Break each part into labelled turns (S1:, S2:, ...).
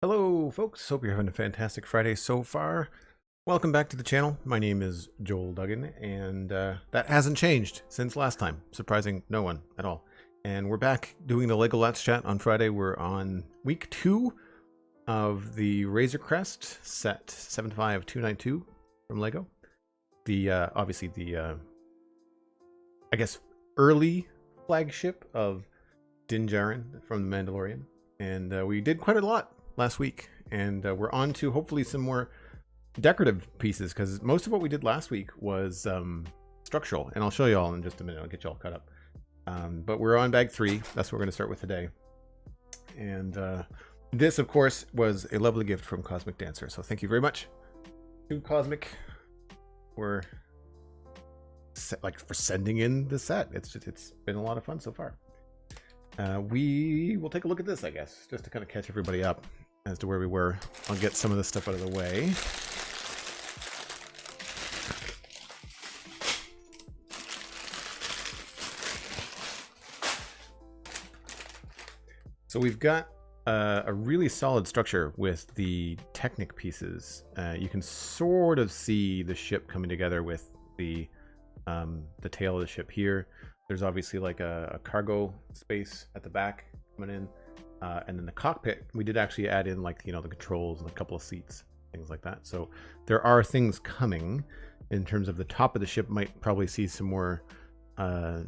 S1: Hello folks, hope you're having a fantastic Friday so far. Welcome back to the channel. My name is Joel Duggan, and that hasn't changed since last time, surprising no one at all. And we're back doing the LEGO Let's Chat on Friday. We're on week 2 of the Razor Crest set 75292 from LEGO. The obviously the I guess early flagship of Din Djarin from the Mandalorian, and we did quite a lot last week, and we're on to hopefully some more decorative pieces, because most of what we did last week was structural, and I'll show you all in just a minute. I'll get you all caught up, but we're on bag 3. That's what we're going to start with today. And this of course was a lovely gift from Cosmic Dancer, so thank you very much to Cosmic for sending in the set. It's been a lot of fun so far. we will take a look at this, I guess, just to kind of catch everybody up as to where we were. I'll get some of this stuff out of the way. So we've got a really solid structure with the Technic pieces. You can sort of see the ship coming together with the tail of the ship here. There's obviously like a cargo space at the back coming in, and then the cockpit. We did actually add in, like, you know, the controls and a couple of seats, things like that. So there are things coming in terms of the top of the ship. Might probably see some more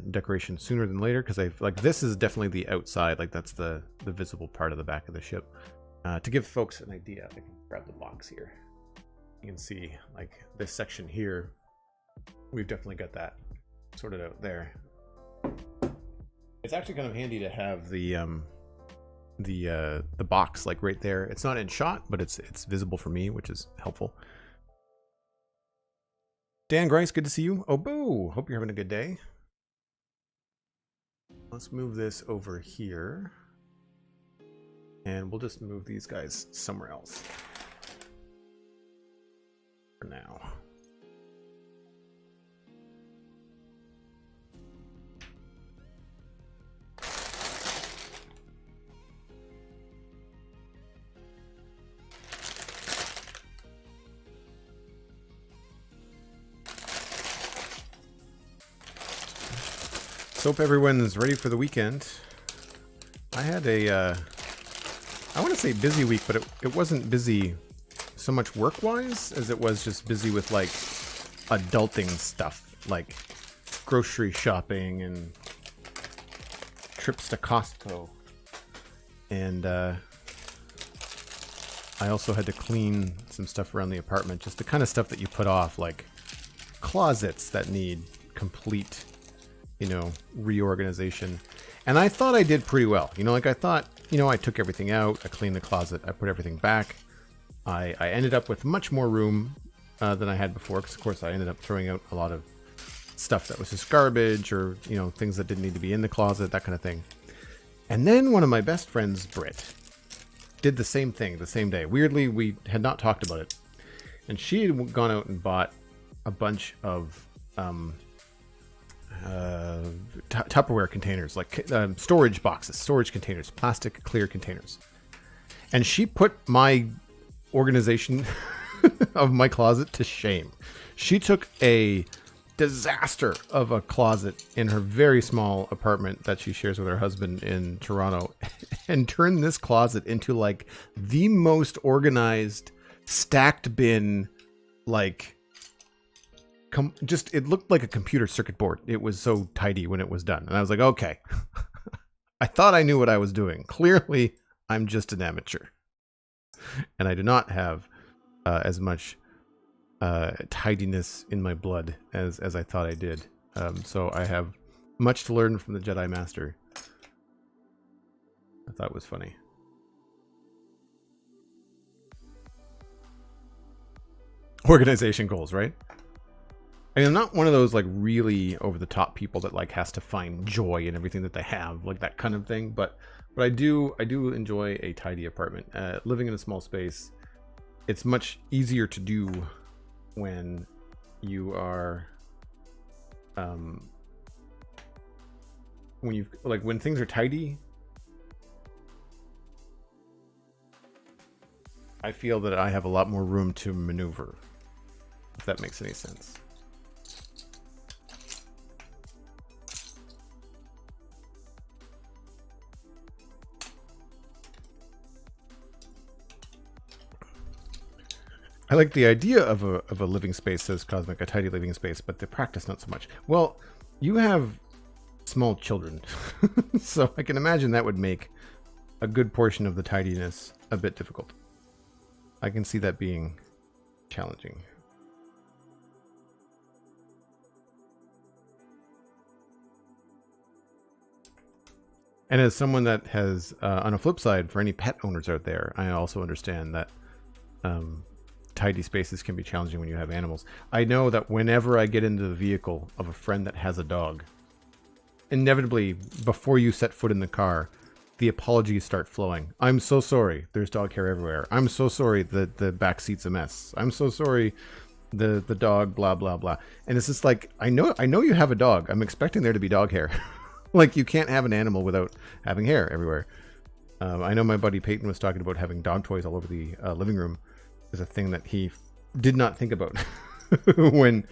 S1: decoration sooner than later, because this is definitely the outside, like that's the visible part of the back of the ship. To give folks an idea, I can grab the box here. You can see like this section here, we've definitely got that sorted out there. It's actually kind of handy to have the box like right there. It's not in shot, but it's visible for me, which is helpful. Dan Grice, good to see you. Oh, boo! Hope you're having a good day. Let's move this over here, and we'll just move these guys somewhere else for now. So hope everyone's ready for the weekend. I had a, I want to say busy week, but it wasn't busy so much work-wise as it was just busy with like adulting stuff, like grocery shopping and trips to Costco. And I also had to clean some stuff around the apartment, just the kind of stuff that you put off, like closets that need complete, you know, reorganization. And I thought I did pretty well. You know, like I thought, you know, I took everything out, I cleaned the closet, I put everything back. I ended up with much more room than I had before, because of course I ended up throwing out a lot of stuff that was just garbage, or, you know, things that didn't need to be in the closet, that kind of thing. And then one of my best friends, Britt, did the same thing the same day. Weirdly, we had not talked about it. And she had gone out and bought a bunch of Tupperware containers, like storage boxes, storage containers, plastic clear containers. And she put my organization of my closet to shame. She took a disaster of a closet in her very small apartment that she shares with her husband in Toronto and turned this closet into like the most organized stacked bin, like just, it looked like a computer circuit board. It was so tidy when it was done. And I was like, okay, I thought I knew what I was doing. Clearly, I'm just an amateur. And I do not have as much tidiness in my blood as I thought I did. So I have much to learn from the Jedi Master. I thought it was funny. Organization goals, right? I mean, I'm not one of those like really over the top people that like has to find joy in everything that they have, like that kind of thing. But I do enjoy a tidy apartment. Living in a small space, it's much easier to do when you are, when things are tidy. I feel that I have a lot more room to maneuver, if that makes any sense. I like the idea of a living space, says Cosmic, a tidy living space, but the practice not so much. Well, you have small children, so I can imagine that would make a good portion of the tidiness a bit difficult. I can see that being challenging. And as someone that has, on a flip side, for any pet owners out there, I also understand that tidy spaces can be challenging when you have animals. I know that whenever I get into the vehicle of a friend that has a dog, inevitably, before you set foot in the car, the apologies start flowing. I'm so sorry. There's dog hair everywhere. I'm so sorry that the back seat's a mess. I'm so sorry. The dog, blah blah blah. And it's just like, I know you have a dog. I'm expecting there to be dog hair. Like, you can't have an animal without having hair everywhere. I know my buddy Peyton was talking about having dog toys all over the living room. Is a thing that he did not think about when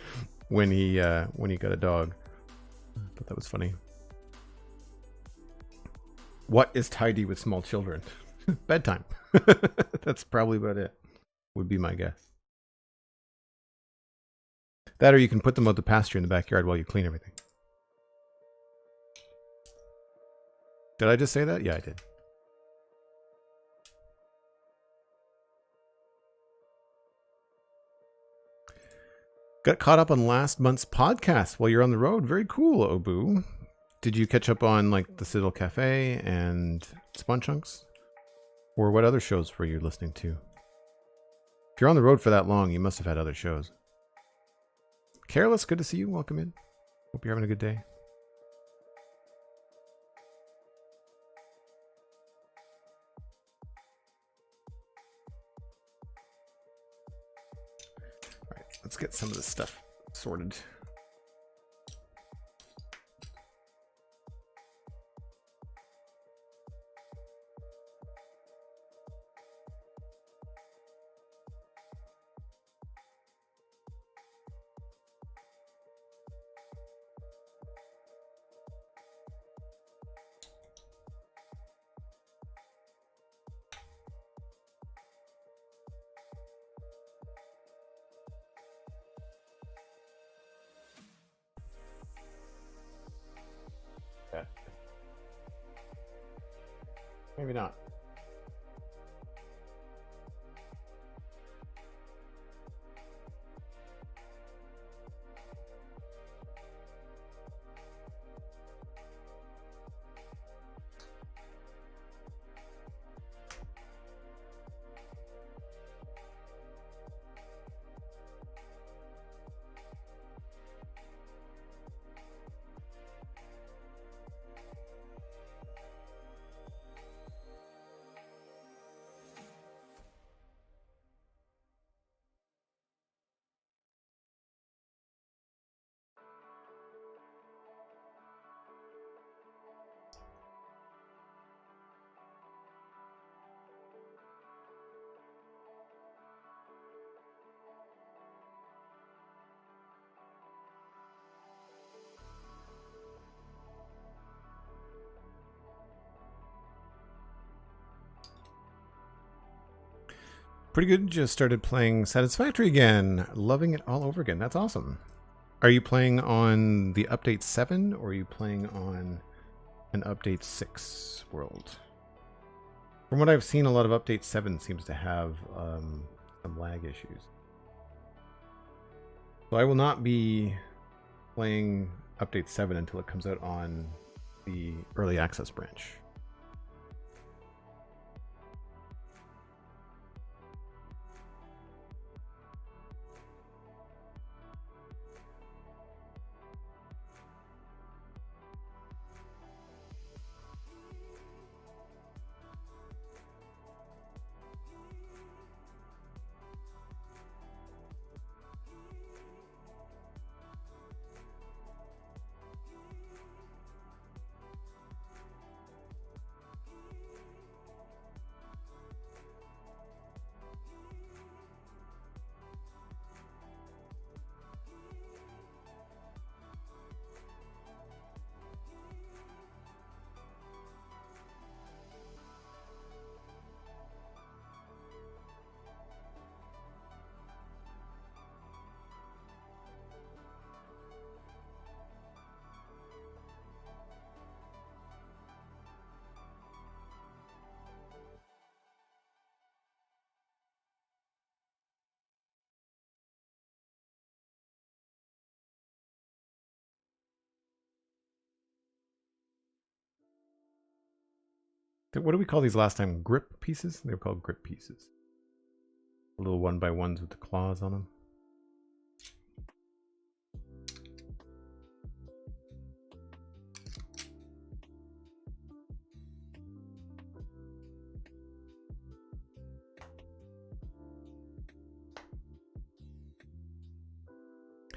S1: he got a dog. I thought that was funny. What is tidy with small children? Bedtime. That's probably about it. Would be my guess. That, or you can put them out the pasture in the backyard while you clean everything. Did I just say that? Yeah, I did. Got caught up on last month's podcast while you're on the road. Very cool, Obu. Did you catch up on like the Citadel Cafe and Spawn Chunks? Or what other shows were you listening to? If you're on the road for that long, you must have had other shows. Careless, good to see you. Welcome in. Hope you're having a good day. All right, let's get some of this stuff sorted. Maybe not. Pretty good. Just started playing Satisfactory again. Loving it all over again. That's awesome. Are you playing on the update 7 or are you playing on an update 6 world? From what I've seen, a lot of update 7 seems to have some lag issues. So I will not be playing update 7 until it comes out on the early access branch. What do we call these last time? Grip pieces? They were called grip pieces. Little 1x1s with the claws on them.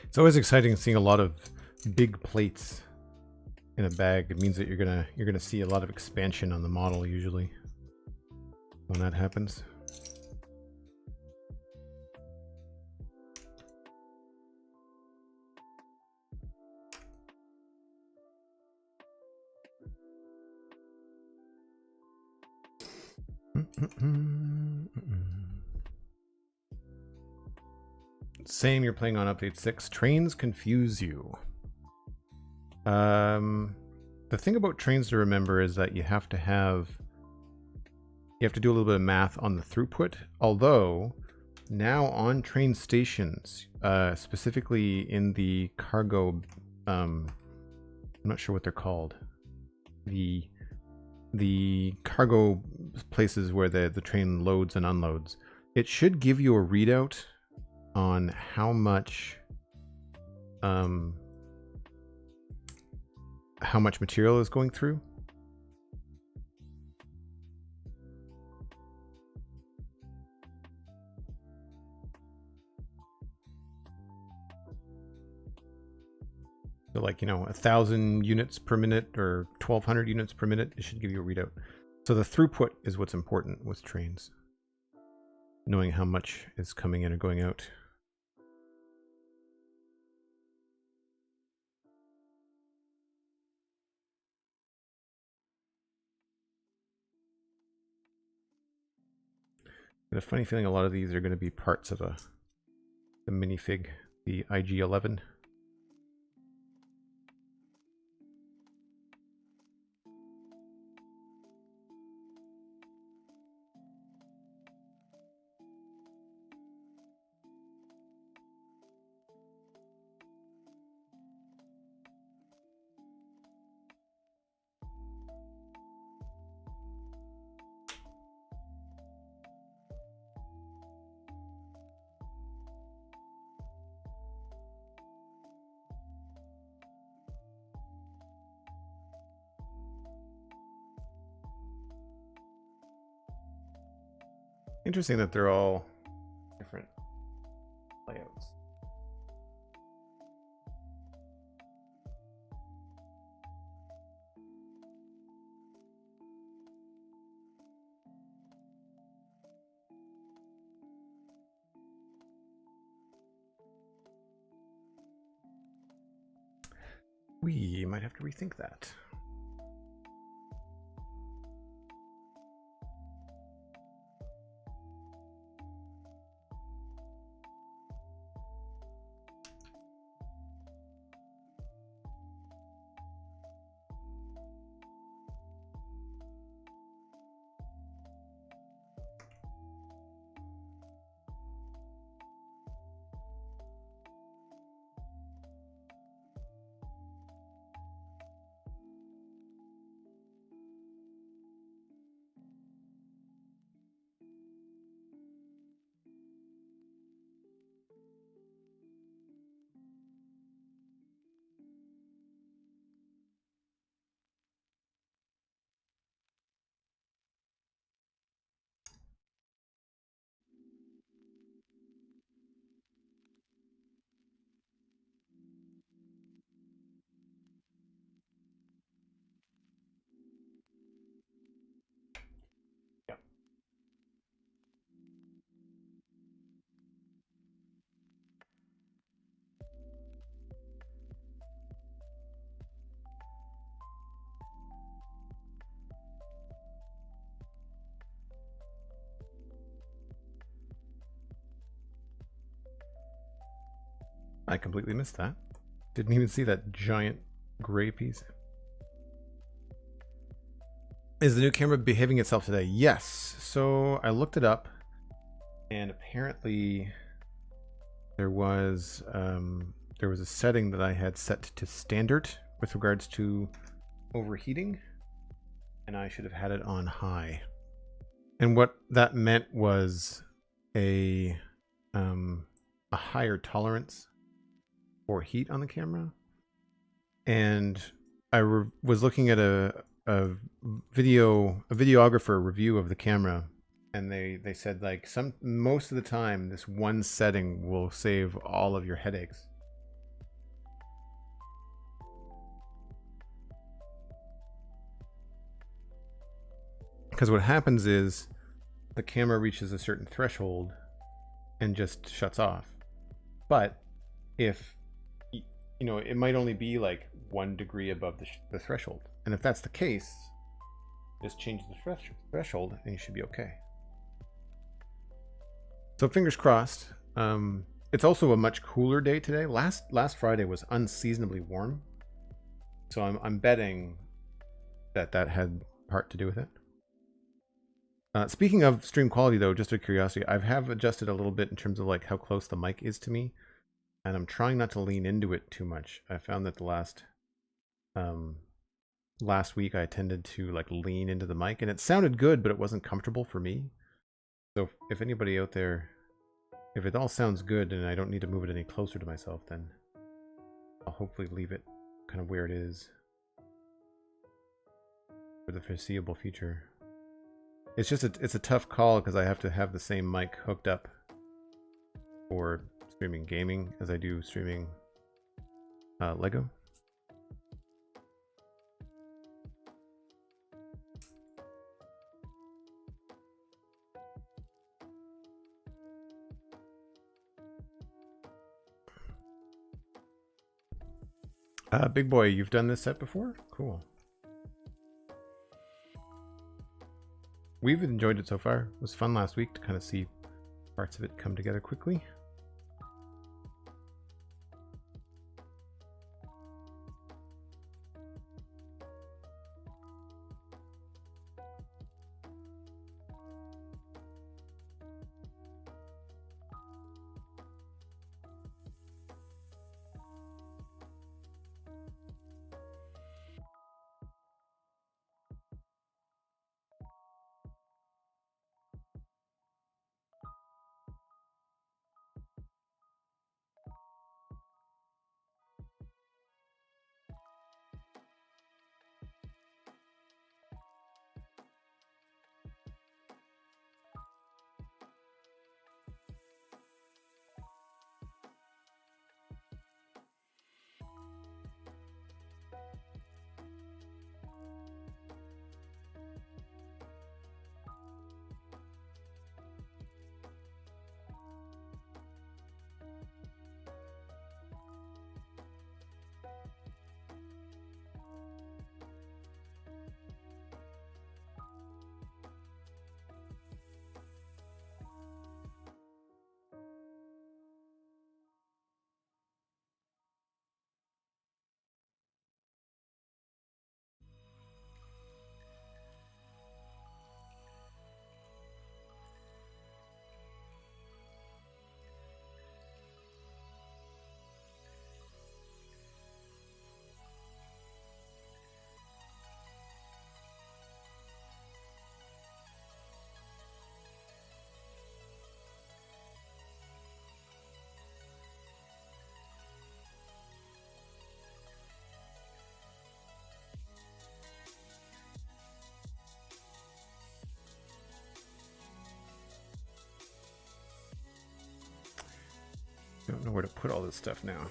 S1: It's always exciting seeing a lot of big plates in a bag. It means that you're gonna see a lot of expansion on the model usually when that happens. Same, you're playing on update 6. Trains confuse you. The thing about trains to remember is that you have to do a little bit of math on the throughput. Although now on train stations, specifically in the cargo, I'm not sure what they're called. The cargo places where the train loads and unloads, it should give you a readout on how much material is going through. So like, you know, 1,000 units per minute or 1,200 units per minute, it should give you a readout. So the throughput is what's important with trains. Knowing how much is coming in or going out. I have a funny feeling a lot of these are going to be parts of the minifig, the IG-11. Interesting that they're all different layouts. We might have to rethink that. I completely missed that. Didn't even see that giant gray piece. Is the new camera behaving itself today? Yes. So I looked it up, and apparently there was a setting that I had set to standard with regards to overheating, and I should have had it on high. And what that meant was a higher tolerance for heat on the camera. And I was looking at a videographer review of the camera, and they said like most of the time this one setting will save all of your headaches. Because what happens is the camera reaches a certain threshold and just shuts off. But if, you know, it might only be like 1 degree above the threshold. And if that's the case, just change the threshold and you should be okay. So fingers crossed. It's also a much cooler day today. Last Friday was unseasonably warm. So I'm betting that had part to do with it. Speaking of stream quality though, just out of curiosity, I have adjusted a little bit in terms of like how close the mic is to me. And I'm trying not to lean into it too much. I found that the last week I tended to like lean into the mic and it sounded good, but it wasn't comfortable for me. So if anybody out there, if it all sounds good and I don't need to move it any closer to myself, then I'll hopefully leave it kind of where it is for the foreseeable future. It's just it's a tough call because I have to have the same mic hooked up for streaming gaming as I do streaming Lego. Big boy, you've done this set before? Cool. We've enjoyed it so far. It was fun last week to kind of see parts of it come together quickly. Don't know where to put all this stuff now.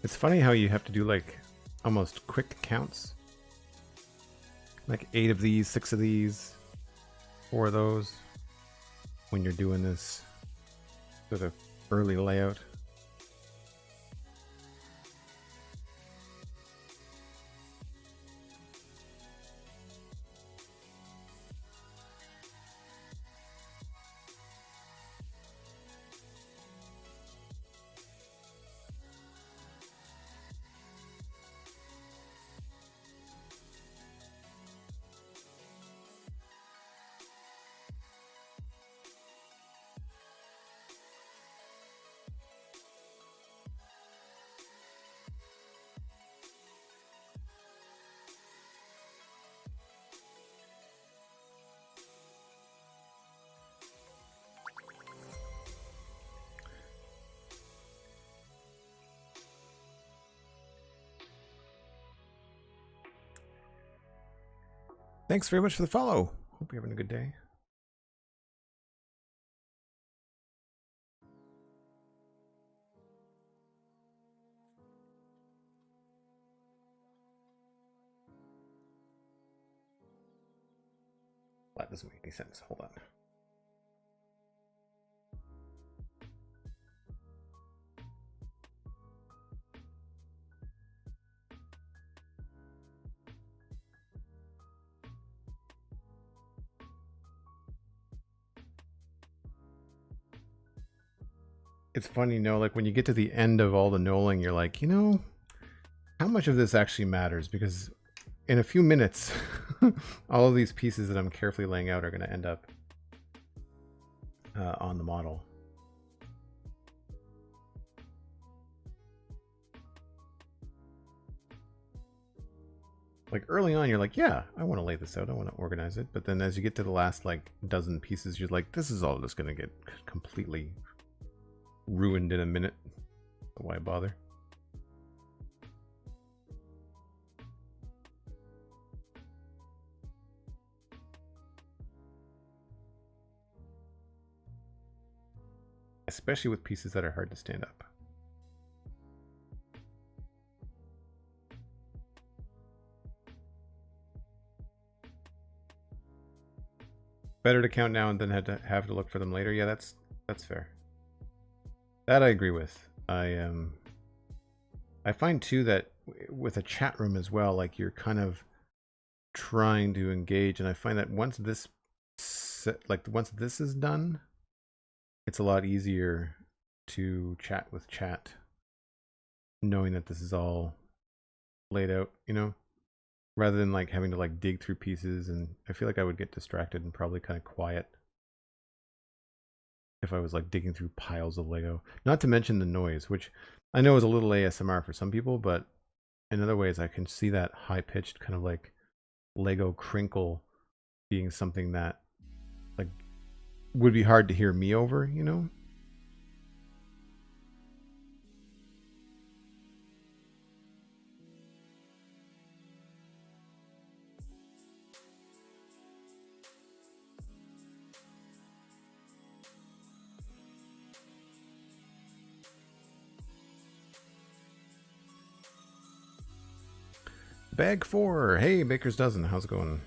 S1: It's funny how you have to do like almost quick counts. Like 8 of these, 6 of these, 4 of those when you're doing this sort of early layout. Thanks very much for the follow. Hope you're having a good day. That doesn't make any sense. Hold on. It's funny, you know, like when you get to the end of all the knolling, you're like, you know, how much of this actually matters? Because in a few minutes, all of these pieces that I'm carefully laying out are going to end up on the model. Like early on, you're like, yeah, I want to lay this out. I want to organize it. But then as you get to the last like dozen pieces, you're like, this is all just going to get completely ruined in a minute. So why bother? Especially with pieces that are hard to stand up. Better to count now and then have to look for them later. Yeah, that's fair. That I agree with. I find too that with a chat room as well, like you're kind of trying to engage, and I find that once this is done, it's a lot easier to chat with chat, knowing that this is all laid out, you know, rather than like having to like dig through pieces. And I feel like I would get distracted and probably kind of quiet if I was like digging through piles of Lego. Not to mention the noise, which I know is a little ASMR for some people, but in other ways I can see that high-pitched kind of like Lego crinkle being something that like would be hard to hear me over, you know? Bag 4. Hey, Baker's Dozen. How's it going?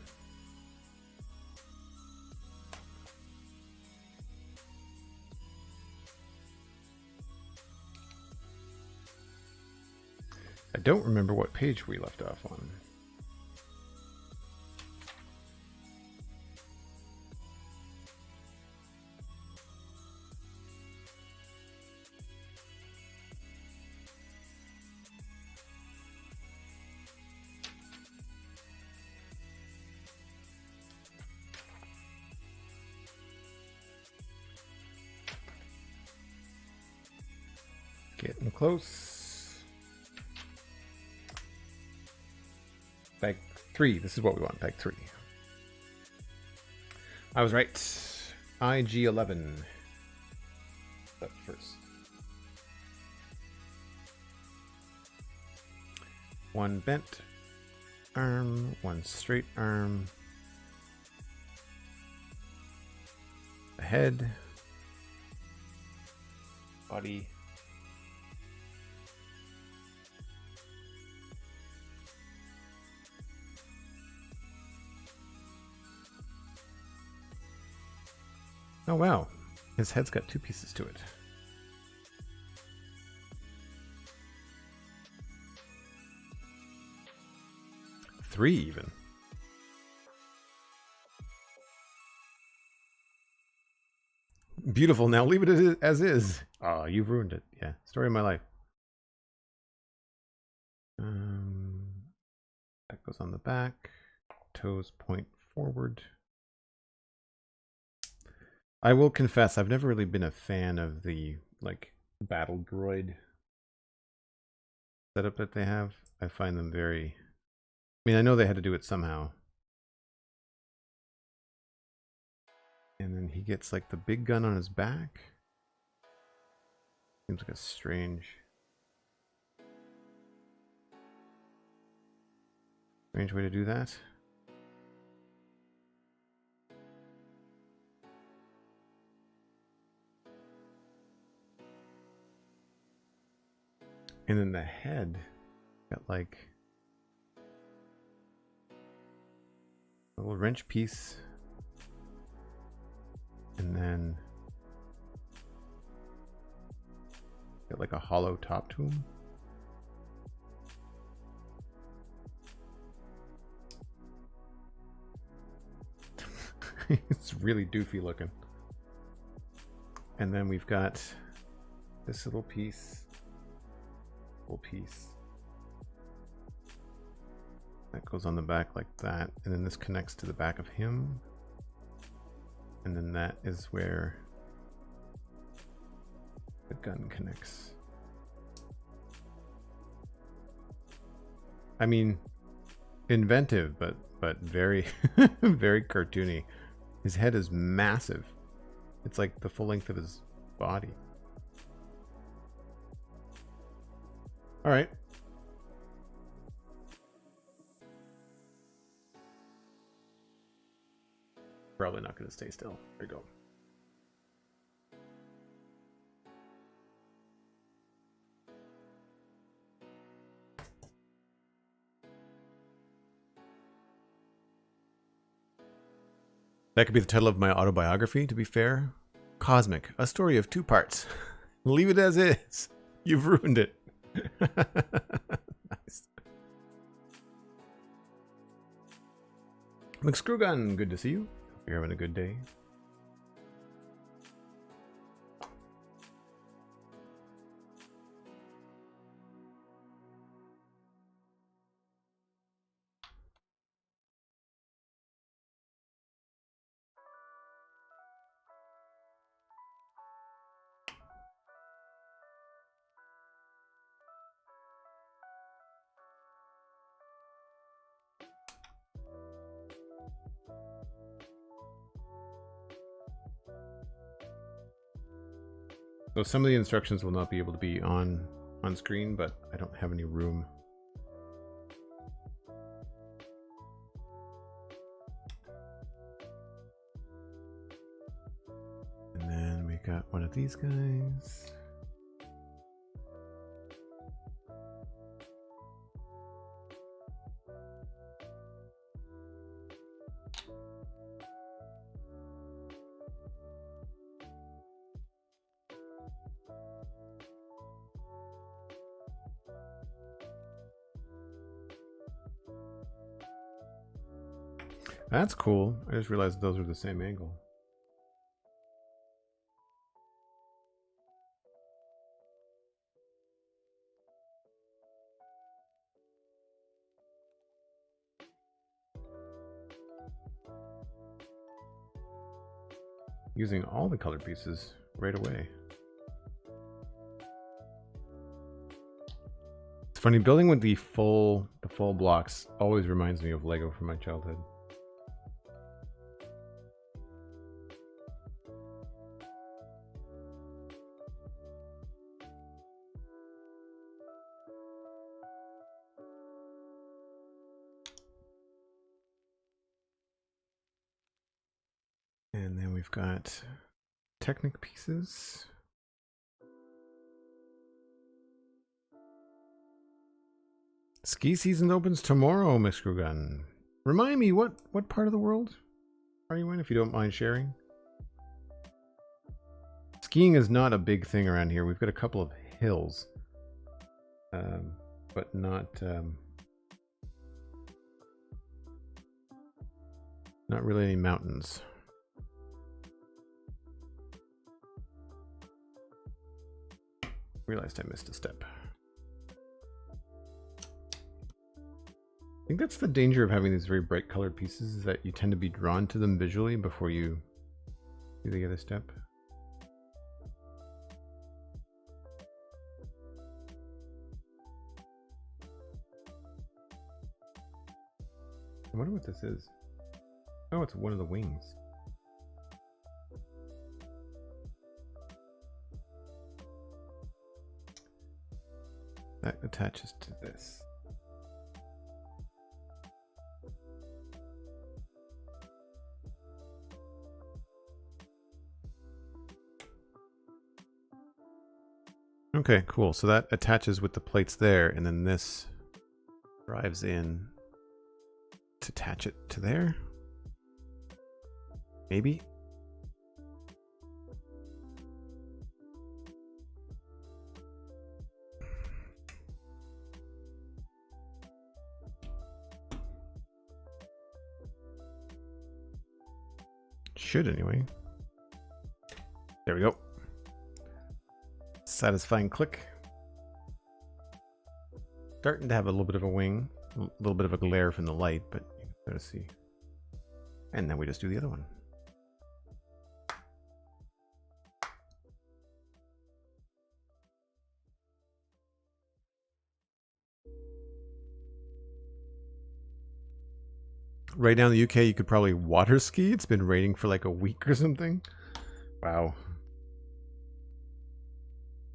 S1: I don't remember what page we left off on. Getting close. Bag 3. This is what we want. Bag 3. I was right. IG11. Up first. One bent arm, one straight arm. A head. Body. Oh wow, his head's got 2 pieces to it. Three even. Beautiful, now leave it as is. Oh, you've ruined it. Yeah, story of my life. That goes on the back. Toes point forward. I will confess, I've never really been a fan of the like battle droid setup that they have. I find them very, I mean, I know they had to do it somehow. And then he gets like the big gun on his back. Seems like a strange way to do that. And then the head got like a little wrench piece And then get like a hollow top to him. It's really doofy looking. And then we've got this little piece. That goes on the back like that. And then this connects to the back of him. And then that is where the gun connects. I mean, inventive, but very, very cartoony. His head is massive. It's like the full length of his body. All right. Probably not going to stay still. There you go. That could be the title of my autobiography, to be fair. Cosmic, a story of 2 parts. Leave it as is. You've ruined it. Nice. McScrewgunn, good to see you. Hope you're having a good day. So some of the instructions will not be able to be on screen, but I don't have any room. And then we got one of these guys. That's cool. I just realized those are the same angle. Using all the color pieces right away. It's funny, building with the full blocks always reminds me of Lego from my childhood. And then we've got Technic pieces. Ski season opens tomorrow, McScrewgunn. Remind me, what part of the world are you in, if you don't mind sharing? Skiing is not a big thing around here. We've got a couple of hills, but not really any mountains. Realized I missed a step. I think that's the danger of having these very bright colored pieces, is that you tend to be drawn to them visually before you do the other step. I wonder what this is. Oh, it's one of the wings. That attaches to this. Okay, cool. So that attaches with the plates there, and then this drives in to attach it to there. Maybe. should anyway. There we go. Satisfying click. Starting to have a little bit of a wing, a little bit of a glare from the light, but you can sort of see. And then we just do the other one. Right now in the UK, you could probably water ski. It's been raining for like a week or something. Wow.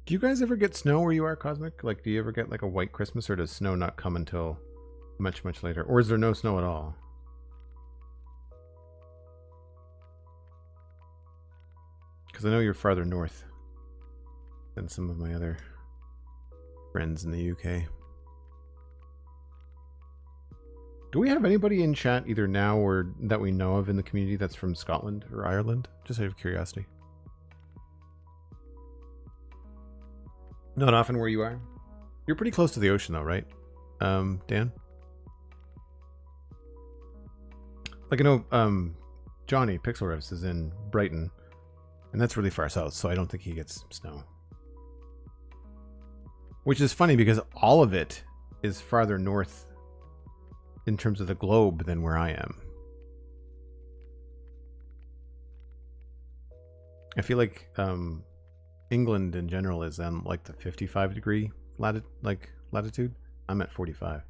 S1: Do you guys ever get snow where you are, Cosmic? Like, do you ever get like a white Christmas, or does snow not come until much, much later? Or is there no snow at all? Because I know you're farther north than some of my other friends in the UK. Do we have anybody in chat either now or that we know of in the community that's from Scotland or Ireland? Just out of curiosity. Not often where you are. You're pretty close to the ocean though, right? Dan? Like I know Johnny Pixel Riffs is in Brighton, and that's really far south, so I don't think he gets snow. Which is funny because all of it is farther north in terms of the globe than where I am. I feel like England in general is on like the 55-degree latitude. I'm at 45.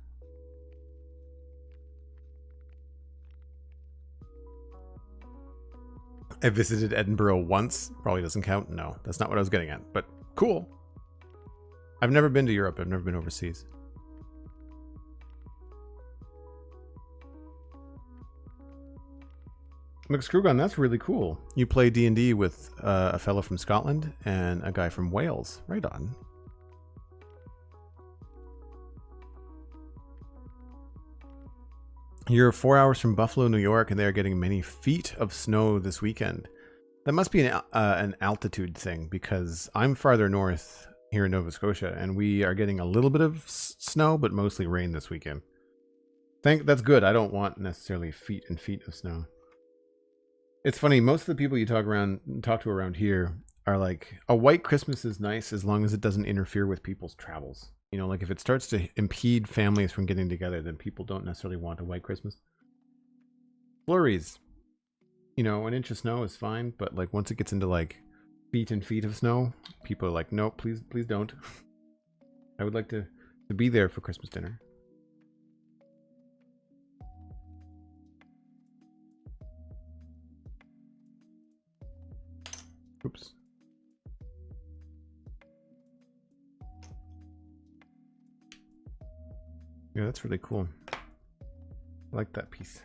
S1: I visited Edinburgh once. Probably doesn't count. No, that's not what I was getting at. But cool. I've never been to Europe. I've never been overseas. McScrewgunn, that's really cool. You play D&D with a fellow from Scotland and a guy from Wales. Right on. You're 4 hours from Buffalo, New York, and they're getting many feet of snow this weekend. That must be an altitude thing, because I'm farther north here in Nova Scotia, and we are getting a little bit of snow, but mostly rain this weekend. That's good. I don't want necessarily feet and feet of snow. It's funny, most of the people you talk to around here are like, a white Christmas is nice as long as it doesn't interfere with people's travels. You know, like if it starts to impede families from getting together, then people don't necessarily want a white Christmas. Flurries. You know, an inch of snow is fine, but like once it gets into like feet and feet of snow, people are like, no, please don't. I would like to be there for Christmas dinner. Oops. Yeah, that's really cool. I like that piece.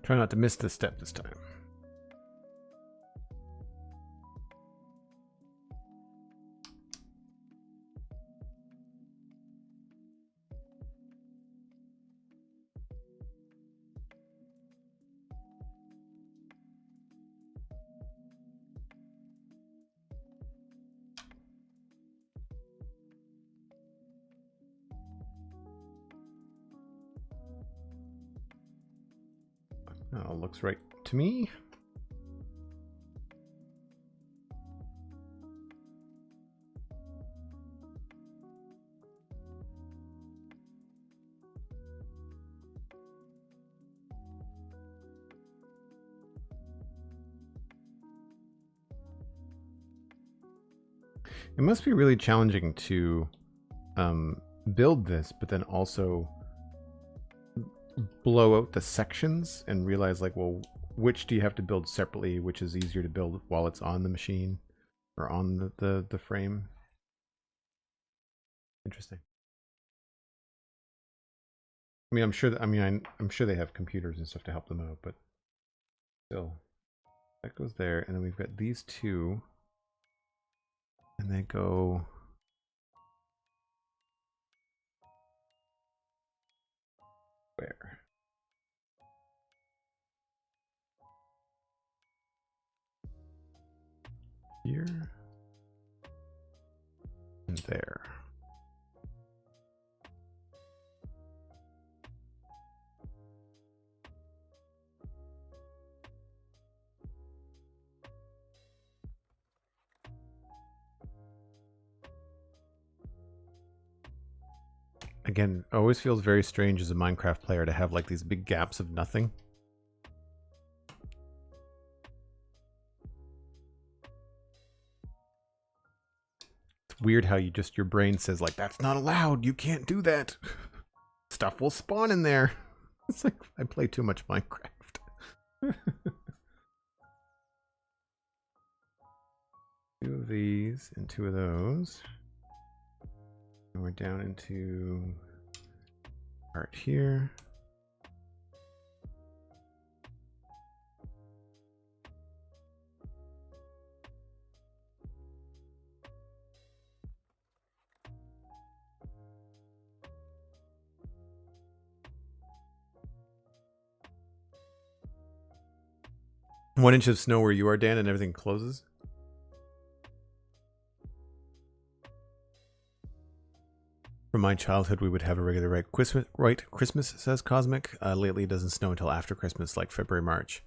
S1: Try not to miss this step this time. Oh, looks right to me. It must be really challenging to build this, but then also blow out the sections and realize like, well, which do you have to build separately, which is easier to build while it's on the machine or on the frame. Interesting. I mean, I'm sure that, I'm sure they have computers and stuff to help them out, but still, that goes there, and then we've got these two, and they go where? Here and there. Again, it always feels very strange as a Minecraft player to have like these big gaps of nothing. It's weird how you just, your brain says like, that's not allowed, you can't do that. Stuff will spawn in there. It's like, I play too much Minecraft. Two of these and two of those. And we're down into part here. One inch of snow where you are, Dan, and everything closes? From my childhood, we would have a regular right Christmas, says Cosmic. Lately, it doesn't snow until after Christmas, like February, March.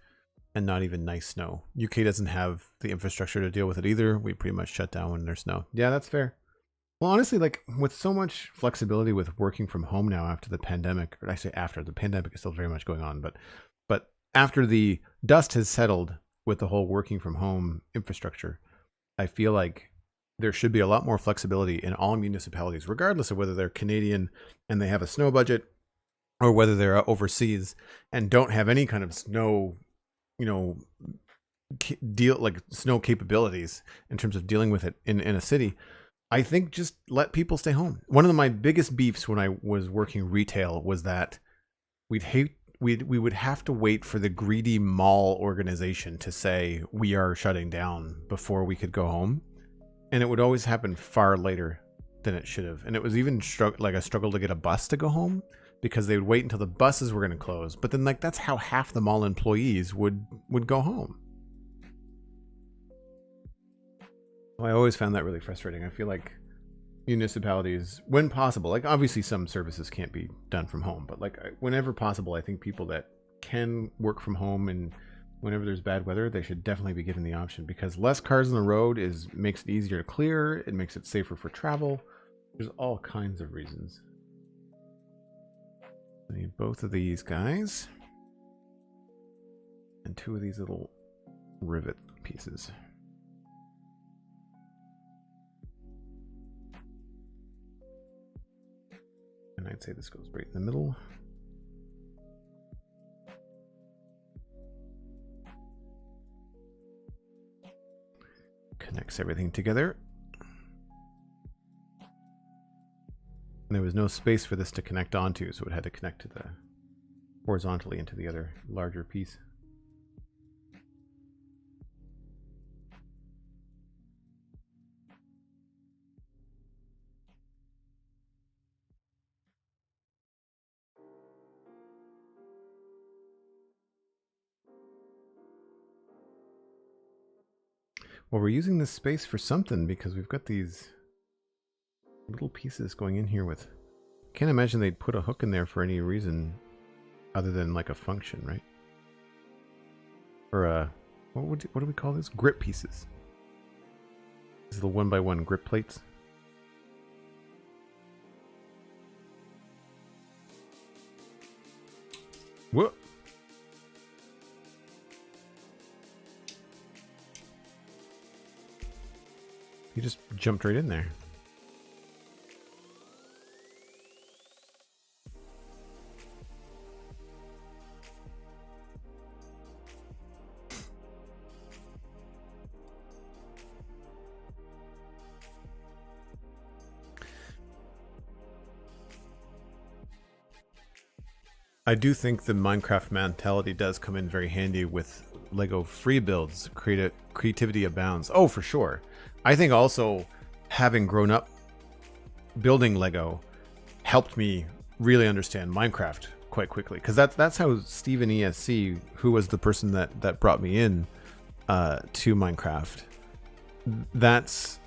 S1: And not even nice snow. UK doesn't have the infrastructure to deal with it either. We pretty much shut down when there's snow. Yeah, that's fair. Well, honestly, like, with so much flexibility with working from home now after the pandemic, or I say after, the pandemic is still very much going on, but after the dust has settled with the whole working from home infrastructure, I feel like there should be a lot more flexibility in all municipalities, regardless of whether they're Canadian and they have a snow budget or whether they're overseas and don't have any kind of snow, you know, snow capabilities in terms of dealing with it in a city. I think just let people stay home. One of my biggest beefs when I was working retail was that we would have to wait for the greedy mall organization to say we are shutting down before we could go home. And it would always happen far later than it should have. And it was even like a struggle to get a bus to go home because they would wait until the buses were going to close. But then, like, that's how half the mall employees would go home. Well, I always found that really frustrating. I feel like municipalities, when possible, like obviously some services can't be done from home, but like whenever possible, I think people that can work from home and whenever there's bad weather, they should definitely be given the option, because less cars on the road makes it easier to clear. It makes it safer for travel. There's all kinds of reasons. I need both of these guys and two of these little rivet pieces. And I'd say this goes right in the middle. Connects everything together. And there was no space for this to connect onto, so it had to connect to the horizontally into the other larger piece. Well, we're using this space for something because we've got these little pieces going in here with... Can't imagine they'd put a hook in there for any reason other than like a function, right? Or a... What do we call this? Grip pieces. These are the 1x1 grip plates. Whoa! He just jumped right in there. I do think the Minecraft mentality does come in very handy with Lego free builds. Creativity abounds. Oh, for sure. I think also having grown up building Lego helped me really understand Minecraft quite quickly, because that's how Steven ESC, who was the person that brought me in to Minecraft, that's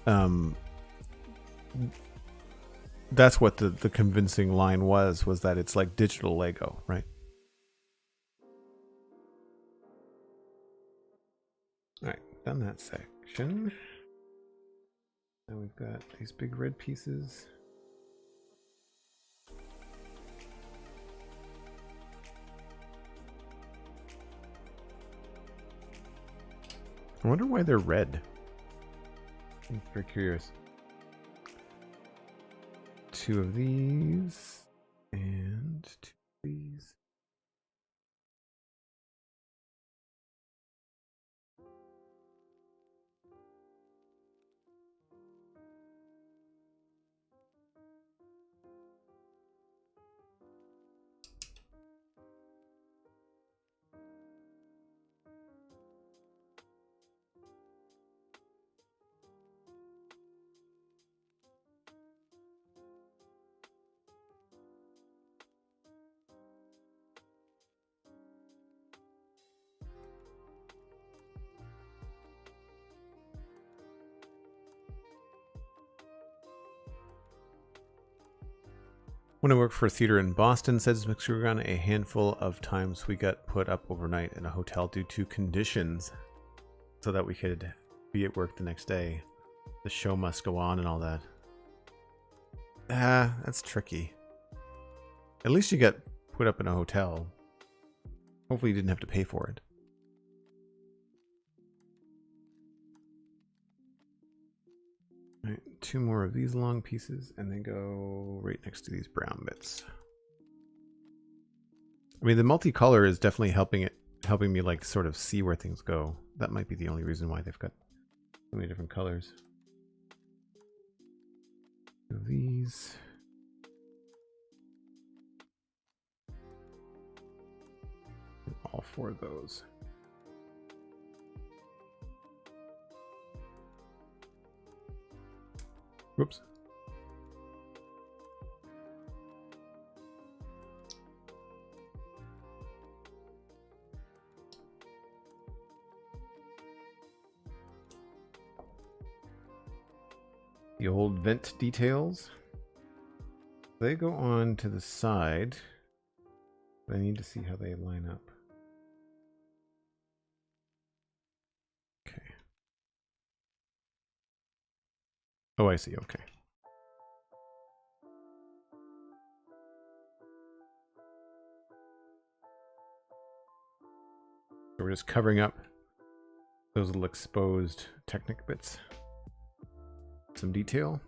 S1: what the convincing line was that it's like digital Lego, right? All right, done that section. Now we've got these big red pieces. I wonder why they're red. I'm very curious. 2 of these and 2 of these. When I worked for a theater in Boston, says McScrewgunn, a handful of times we got put up overnight in a hotel due to conditions so that we could be at work the next day. The show must go on and all that. That's tricky. At least you got put up in a hotel. Hopefully you didn't have to pay for it. All right, 2 more of these long pieces, and they go right next to these brown bits. I mean, the multicolor is definitely helping me like sort of see where things go. That might be the only reason why they've got so many different colors. So these. And all 4 of those. Whoops. The old vent details. They go on to the side. I need to see how they line up. Okay. Oh, I see. Okay. So we're just covering up those little exposed Technic bits. Some detail.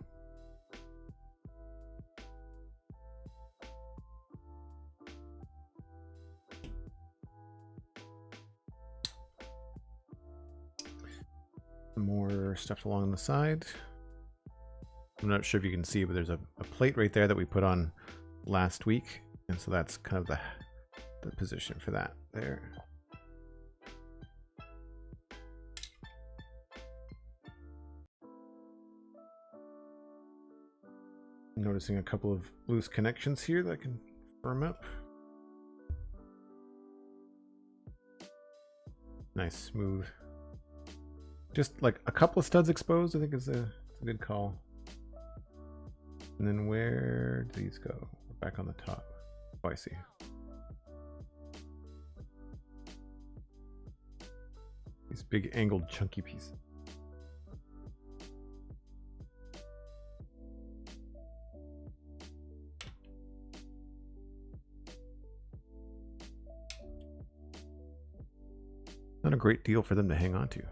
S1: More stuff along the side. I'm not sure if you can see, but there's a plate right there that we put on last week. And so that's kind of the position for that there. Noticing a couple of loose connections here that I can firm up. Nice, smooth. Just like a couple of studs exposed, I think is a good call. And then where do these go? We're back on the top. Oh, I see. These big angled chunky pieces. Not a great deal for them to hang on to.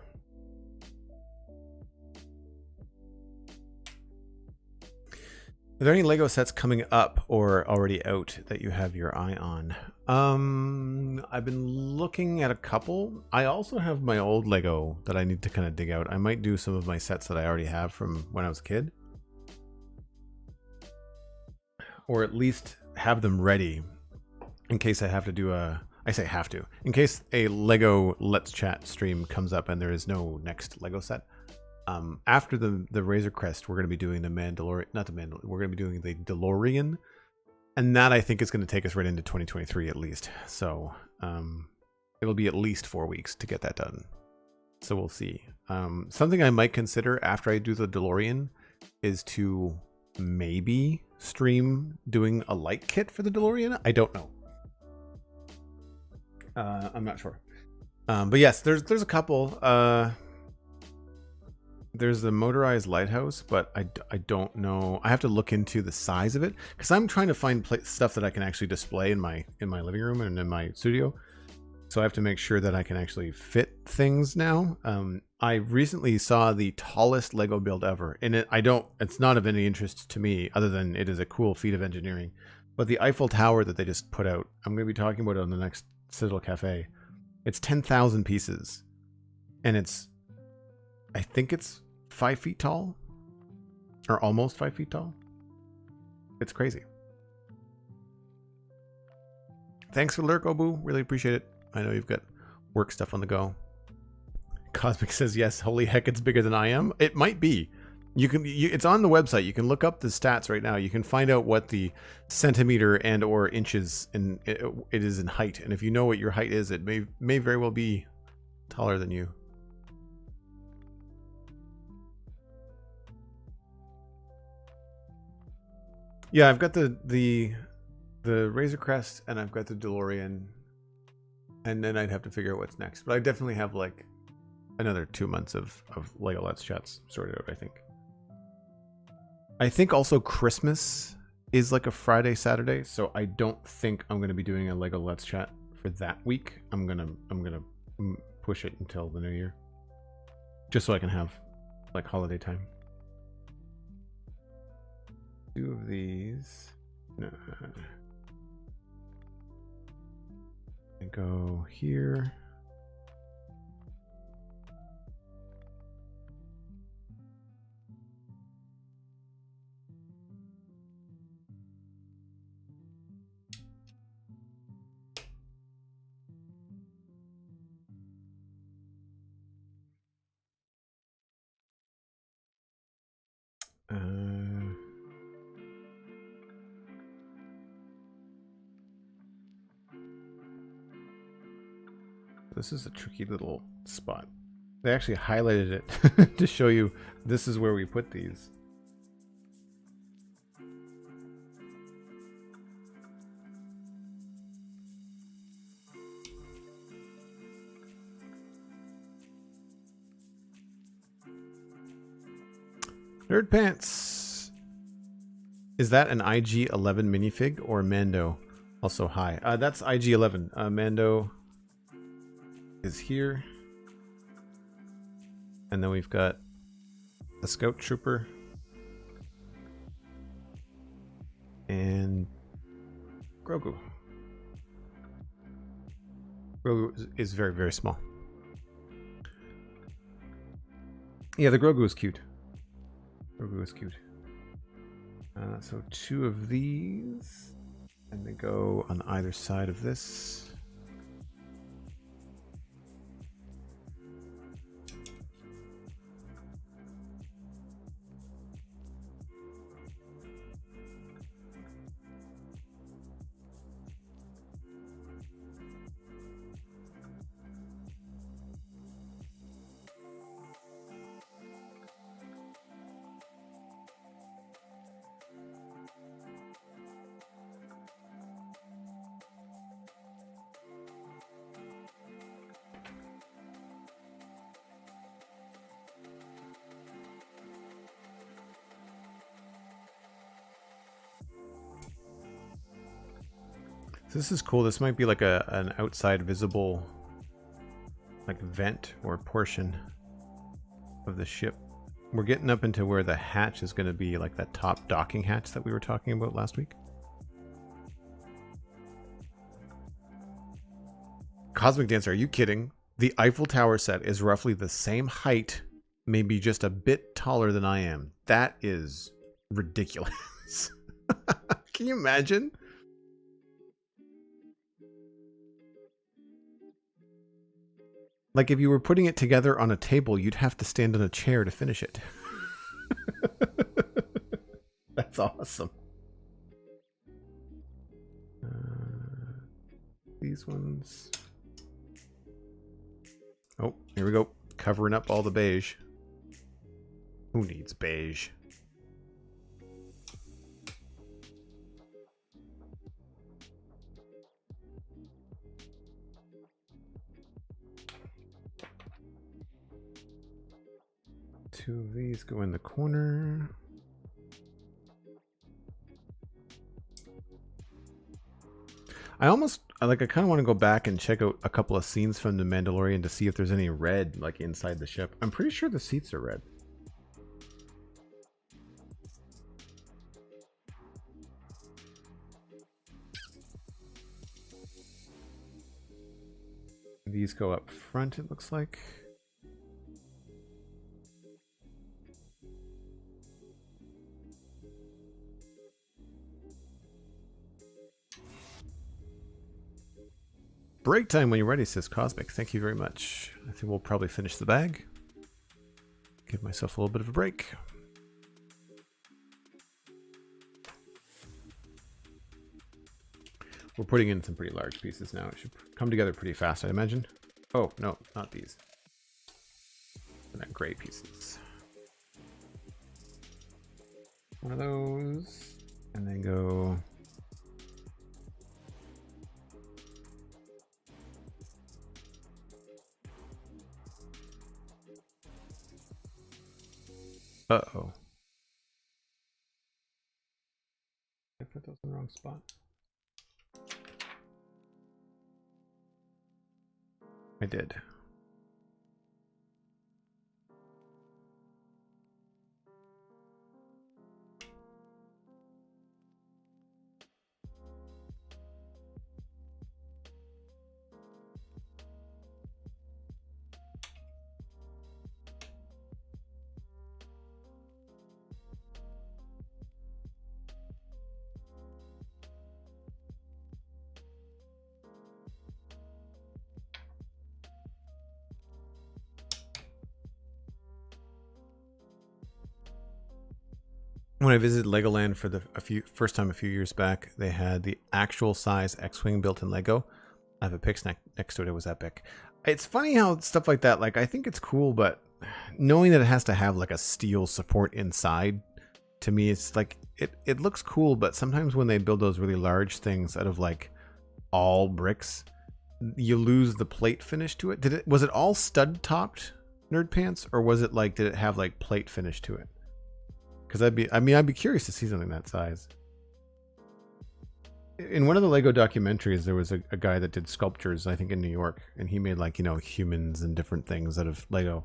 S1: Are there any Lego sets coming up or already out that you have your eye on? I've been looking at a couple. I also have my old Lego that I need to kind of dig out. I might do some of my sets that I already have from when I was a kid. Or at least have them ready in case I have to do a, I say have to, in case a Lego Let's Chat stream comes up and there is no next Lego set. After the Razor Crest, we're going to be doing the Mandalorian, not the Mandalorian, we're going to be doing the DeLorean. And that I think is going to take us right into 2023 at least. So it'll be at least 4 weeks to get that done. So we'll see. Something I might consider after I do the DeLorean is to maybe stream doing a light kit for the DeLorean. I don't know. I'm not sure. But yes, there's a couple. There's the motorized lighthouse, but I don't know. I have to look into the size of it because I'm trying to find stuff that I can actually display in my living room and in my studio. So I have to make sure that I can actually fit things now. I recently saw the tallest Lego build ever, and it's not of any interest to me other than it is a cool feat of engineering. But the Eiffel Tower that they just put out, I'm going to be talking about it on the next Citadel Cafe. It's 10,000 pieces, and I think it's 5 feet tall, or almost 5 feet tall. It's crazy. Thanks for the lurk, Obu. Really appreciate it. I know you've got work stuff on the go. Cosmic says yes. Holy heck, it's bigger than I am. It might be. It's on the website. You can look up the stats right now. You can find out what the centimeter and or inches in it is in height. And if you know what your height is, it may very well be taller than you. Yeah, I've got the Razor Crest and I've got the DeLorean, and then I'd have to figure out what's next. But I definitely have like another 2 months of Lego Let's Chats sorted out, I think also Christmas is like a Friday, Saturday, so I don't think I'm going to be doing a Lego Let's Chat for that week. I'm gonna push it until the new year, just so I can have like holiday time. 2 of these. No. I go here. This is a tricky little spot. They actually highlighted it to show you this is where we put these. Nerd Pants. Is that an IG-11 minifig or Mando? Also, hi. That's IG-11. Mando is here. And then we've got a Scout Trooper. And Grogu. Grogu is very, very small. Yeah, the Grogu is cute. Grogu is cute. So 2 of these, and they go on either side of this. This is cool. This might be like an outside visible like vent or portion of the ship. We're getting up into where the hatch is going to be like that top docking hatch that we were talking about last week. Cosmic Dancer, are you kidding? The Eiffel Tower set is roughly the same height, maybe just a bit taller than I am. That is ridiculous. Can you imagine? Like if you were putting it together on a table, you'd have to stand on a chair to finish it. That's awesome. These ones. Oh, here we go. Covering up all the beige. Who needs beige? Two of these go in the corner. I kind of want to go back and check out a couple of scenes from The Mandalorian to see if there's any red like inside the ship. I'm pretty sure the seats are red. These go up front, it looks like. Break time when you're ready, says Cosmic. Thank you very much. I think we'll probably finish the bag. Give myself a little bit of a break. We're putting in some pretty large pieces now. It should come together pretty fast, I imagine. Oh, no, not these. They're not gray pieces. One of those. And then go... Uh-oh. I put those in the wrong spot. I did. When I visited Legoland for the first time a few years back, they had the actual size X-Wing built in Lego. I have a pic next to it. It was epic. It's funny how stuff like that, like I think it's cool, but knowing that it has to have like a steel support inside, to me it's like it looks cool, but sometimes when they build those really large things out of like all bricks, you lose the plate finish to it. Was it all stud topped, Nerd Pants, or was it like, did it have like plate finish to it? Because I'd be curious to see something that size. In one of the Lego documentaries, there was a guy that did sculptures, I think in New York, and he made like, you know, humans and different things out of Lego.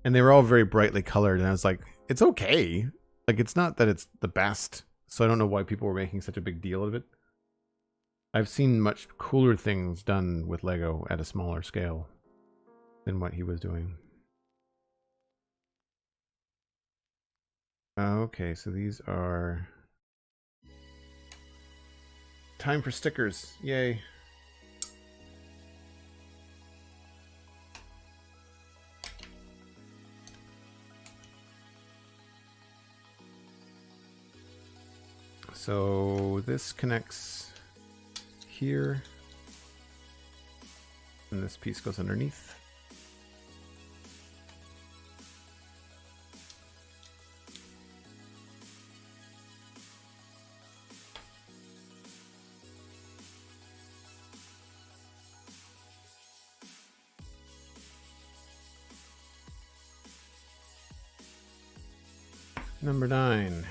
S1: And they were all very brightly colored, and I was like, it's okay. Like, it's not that it's the best, so I don't know why people were making such a big deal of it. I've seen much cooler things done with Lego at a smaller scale than what he was doing. Okay, so these are... time for stickers. Yay. So this connects here, and this piece goes underneath. Number 9.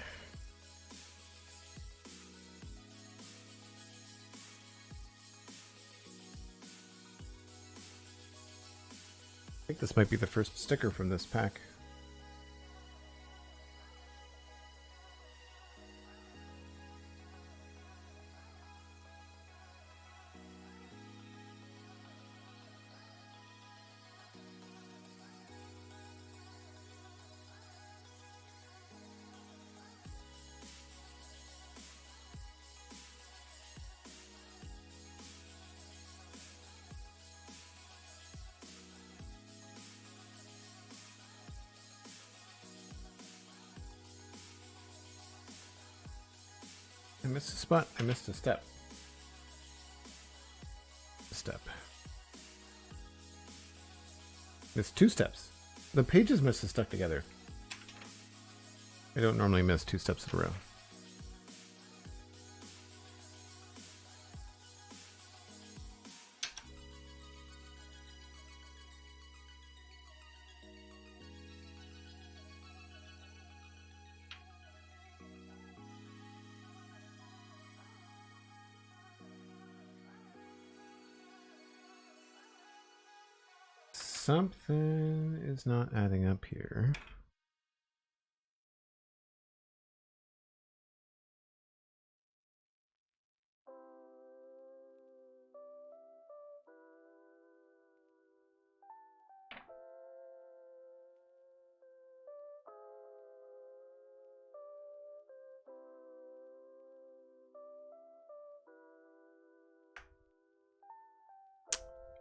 S1: I think this might be the first sticker from this pack. I missed a spot. I missed a step. Missed 2 steps. The pages must have stuck together. I don't normally miss 2 steps in a row. Something is not adding up here.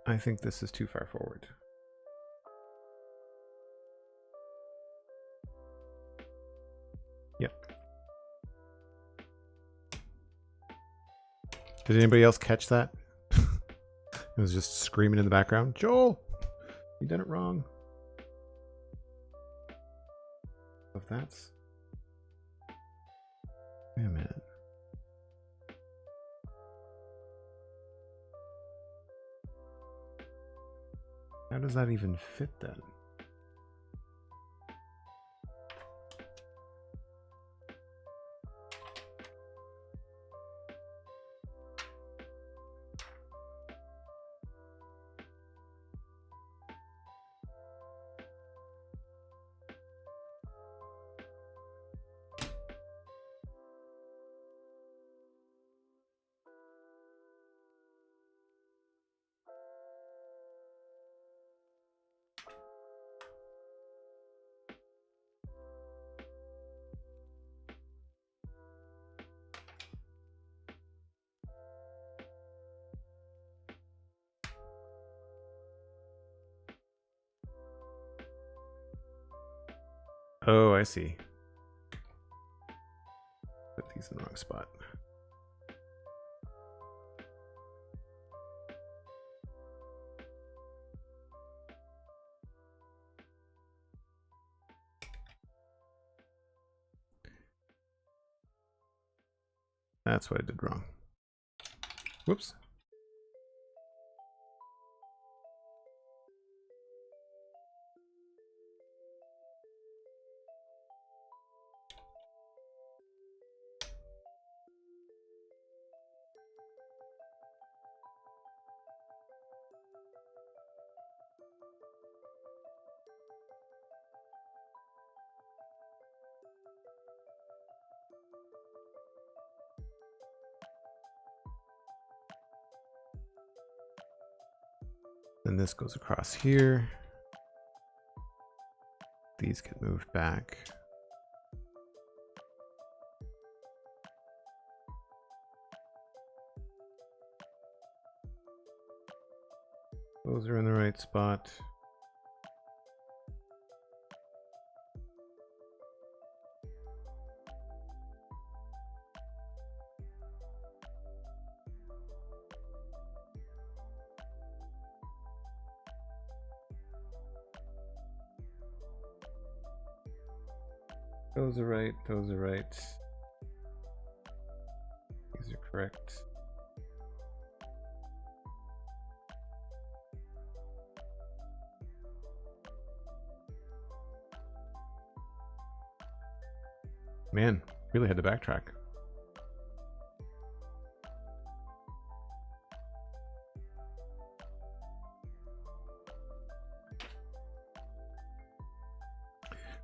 S1: I think this is too far forward. Yep. Did anybody else catch that? It was just screaming in the background. Joel, you did it wrong. If that's... Wait a minute. How does that even fit then? Oh, I see. Put these in the wrong spot. That's what I did wrong. Whoops. Then this goes across here. These get moved back. Those are in the right spot. Those are right, those are right. These are correct. Man, really had to backtrack.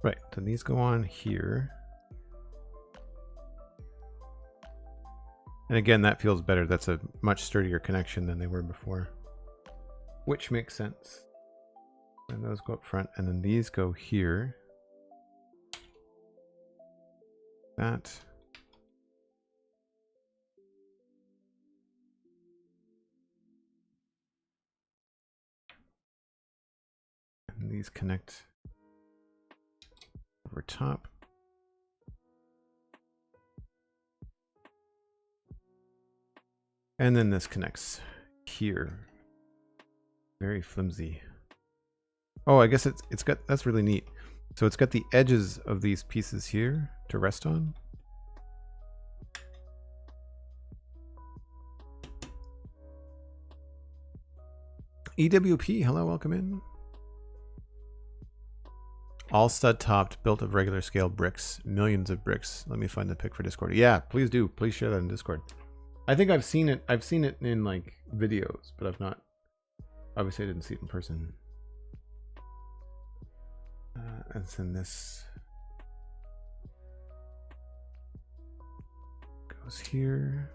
S1: Right, then these go on here. And again, that feels better. That's a much sturdier connection than they were before. Which makes sense. And those go up front, and then these go here. That. And these connect over top. And then this connects here. Very flimsy. Oh, I guess it's got, that's really neat. So it's got the edges of these pieces here to rest on. EWP, hello, welcome in. All stud topped, built of regular scale bricks, millions of bricks. Let me find the pic for Discord. Yeah, please do. Please share that in Discord. I think I've seen it. I've seen it in like videos, but I've not. Obviously, I didn't see it in person. And then this goes here.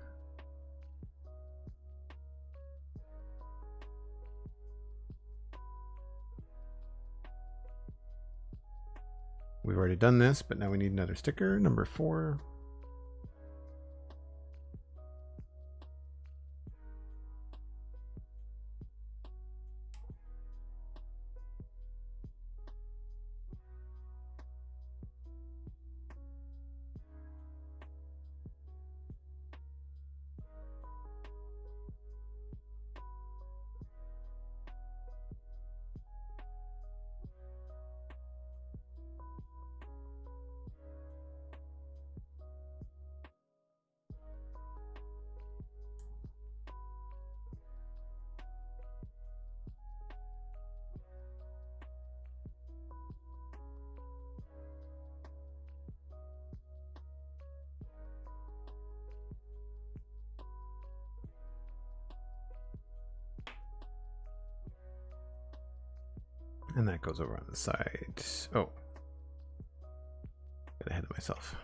S1: We've already done this, but now we need another sticker, number 4. And that goes over on the side. Oh, got ahead of myself.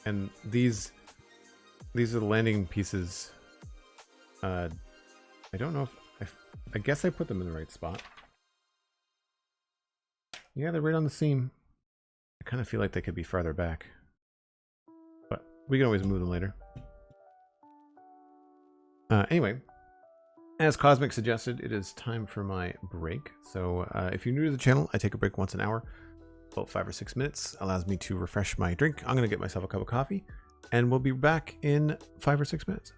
S1: And these are the landing pieces. I don't know if I guess I put them in the right spot. Yeah, they're right on the seam. I kind of feel like they could be farther back, but we can always move them later. Anyway, as Cosmic suggested, it is time for my break. So if you're new to the channel, I take a break once an hour, about 5 or 6 minutes. Allows me to refresh my drink. I'm going to get myself a cup of coffee, and we'll be back in 5 or 6 minutes.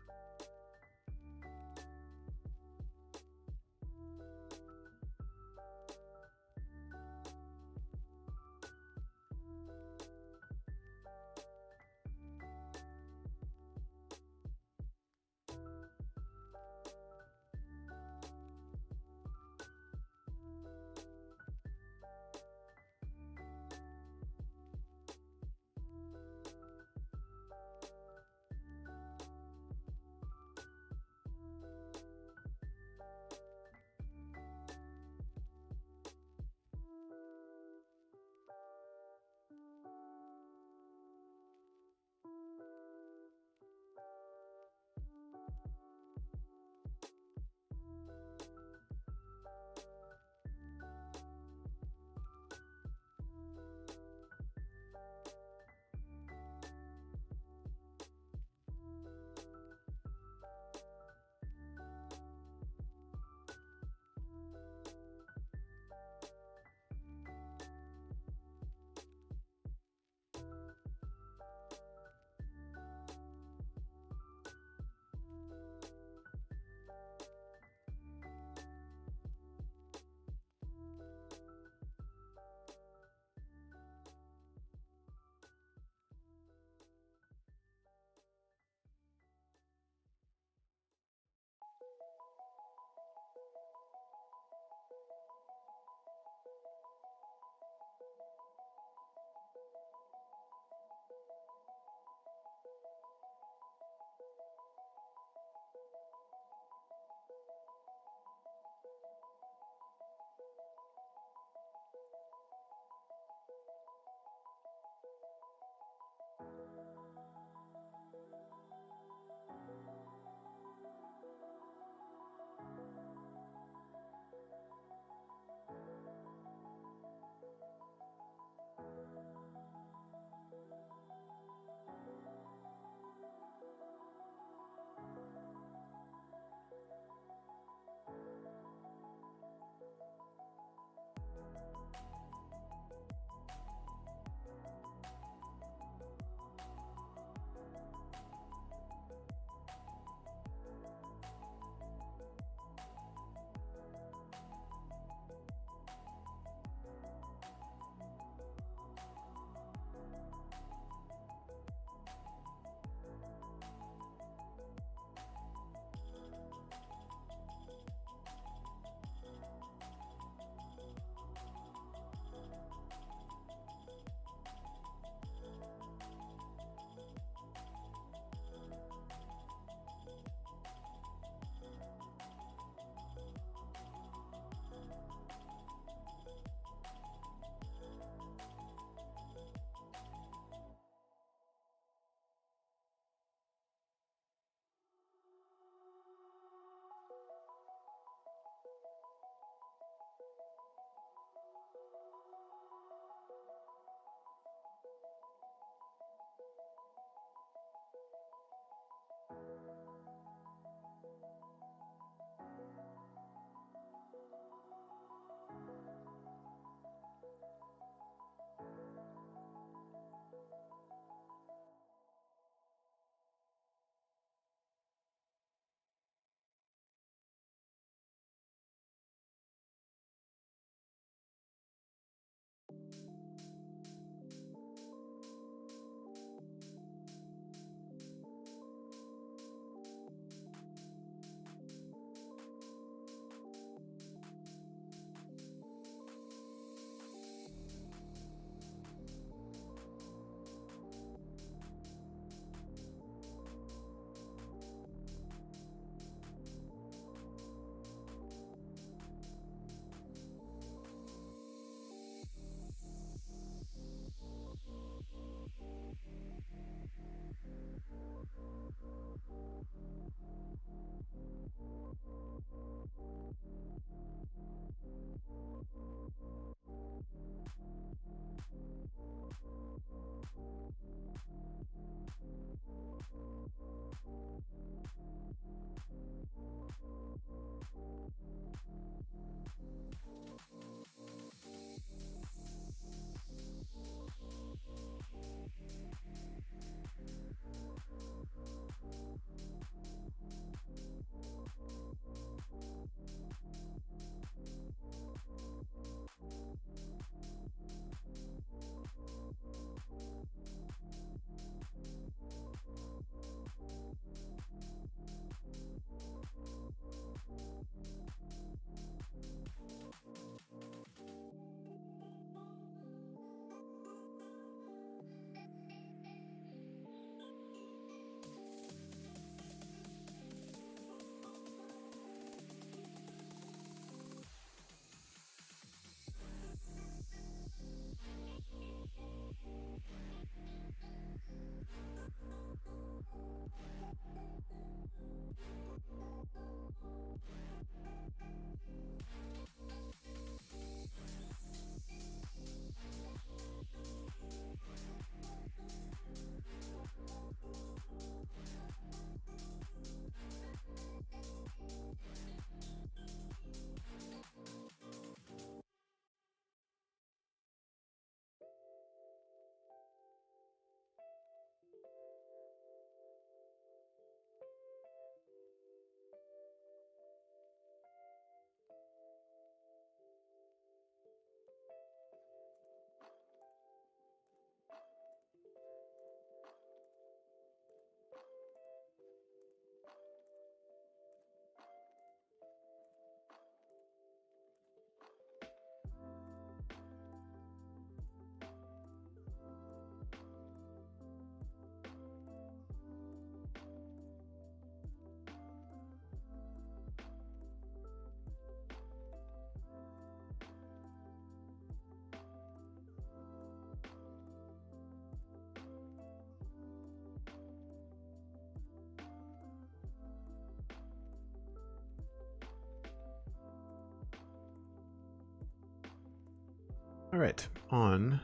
S1: All right, on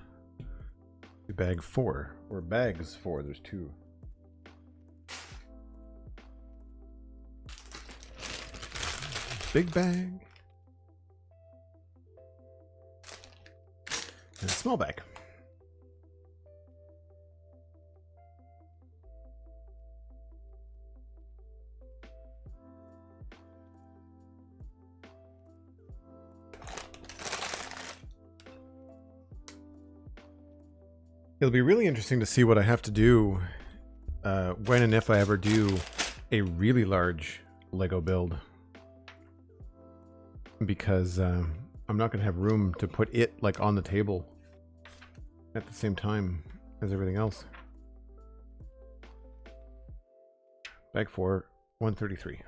S1: to bag 4, or bags 4. There's 2. Big bag and a small bag. It'll be really interesting to see what I have to do when and if I ever do a really large Lego build, because I'm not going to have room to put it like on the table at the same time as everything else. Bag 4, 133. Okay.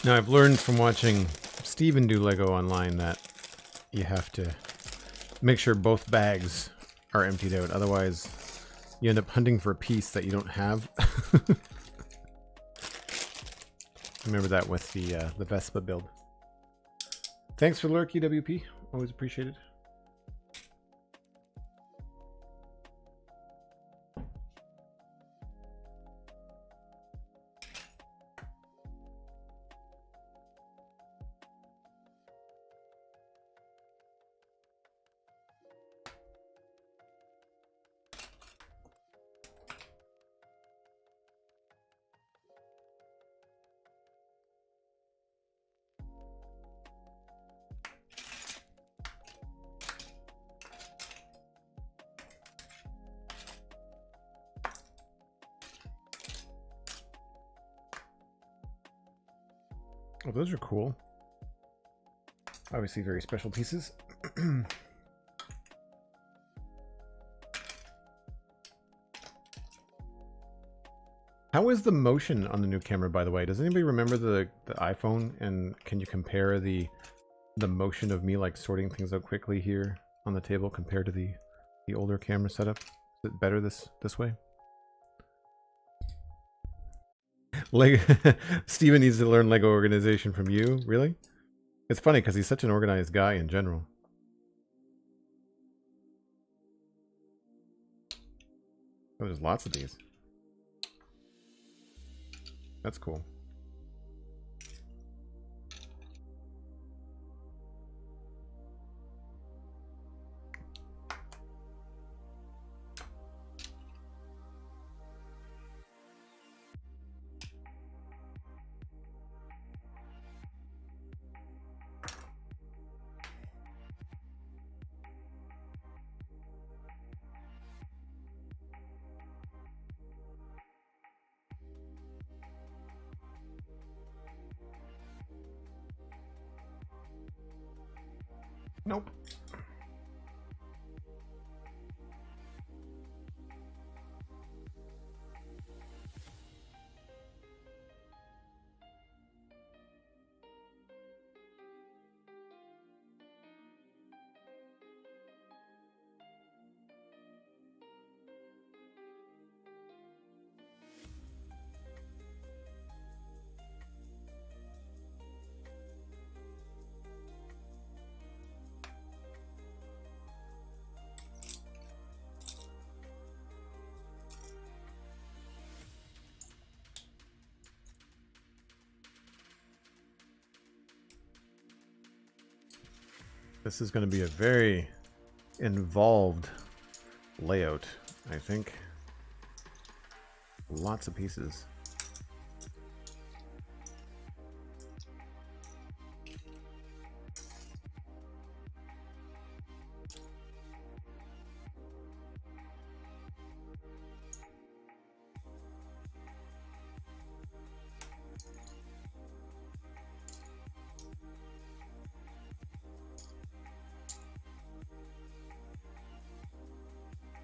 S1: Now, I've learned from watching Steven do Lego online that you have to make sure both bags are emptied out. Otherwise, you end up hunting for a piece that you don't have. Remember that with the Vespa build. Thanks for the lurk, EWP. Always appreciated. Oh, those are cool. Obviously very special pieces. How is the motion on the new camera, by the way? Does anybody remember the iPhone? And can you compare the motion of me like sorting things out quickly here on the table compared to the older camera setup? Is it better this way? Lego Steven needs to learn Lego organization from you. Really? It's funny because he's such an organized guy in general. Oh, there's lots of these. That's cool. Nope. This is going to be a very involved layout, I think. Lots of pieces.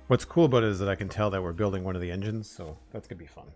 S1: What's cool about it is that I can tell that we're building one of the engines, so that's going to be fun.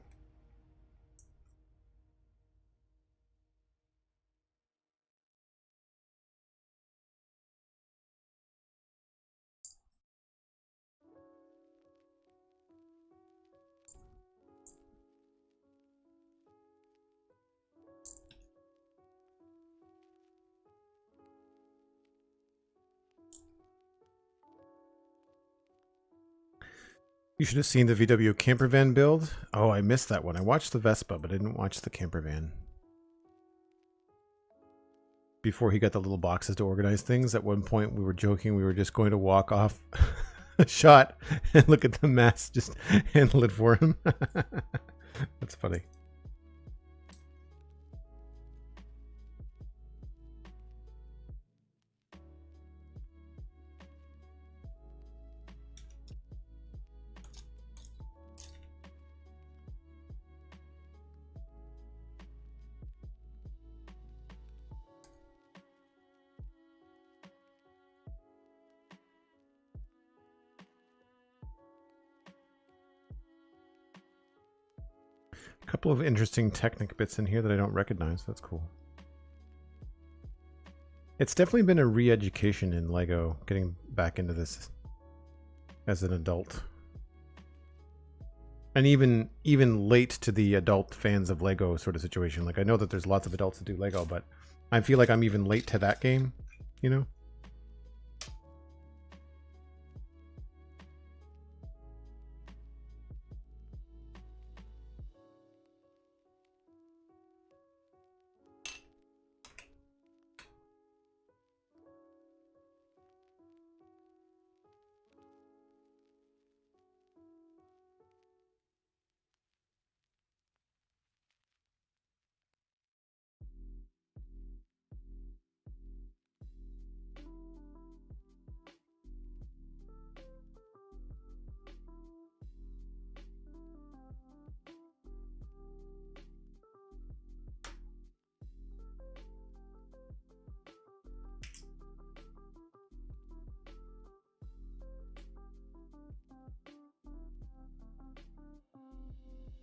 S1: You should have seen the VW camper van build. Oh, I missed that one. I watched the Vespa, but I didn't watch the camper van. Before he got the little boxes to organize things, at one point we were joking we were just going to walk off a shot and look at the mess, just handle it for him. That's funny. A couple of interesting Technic bits in here that I don't recognize. That's cool. It's definitely been a re-education in LEGO, getting back into this as an adult. And even late to the adult fans of LEGO sort of situation. Like, I know that there's lots of adults that do LEGO, but I feel like I'm even late to that game, you know?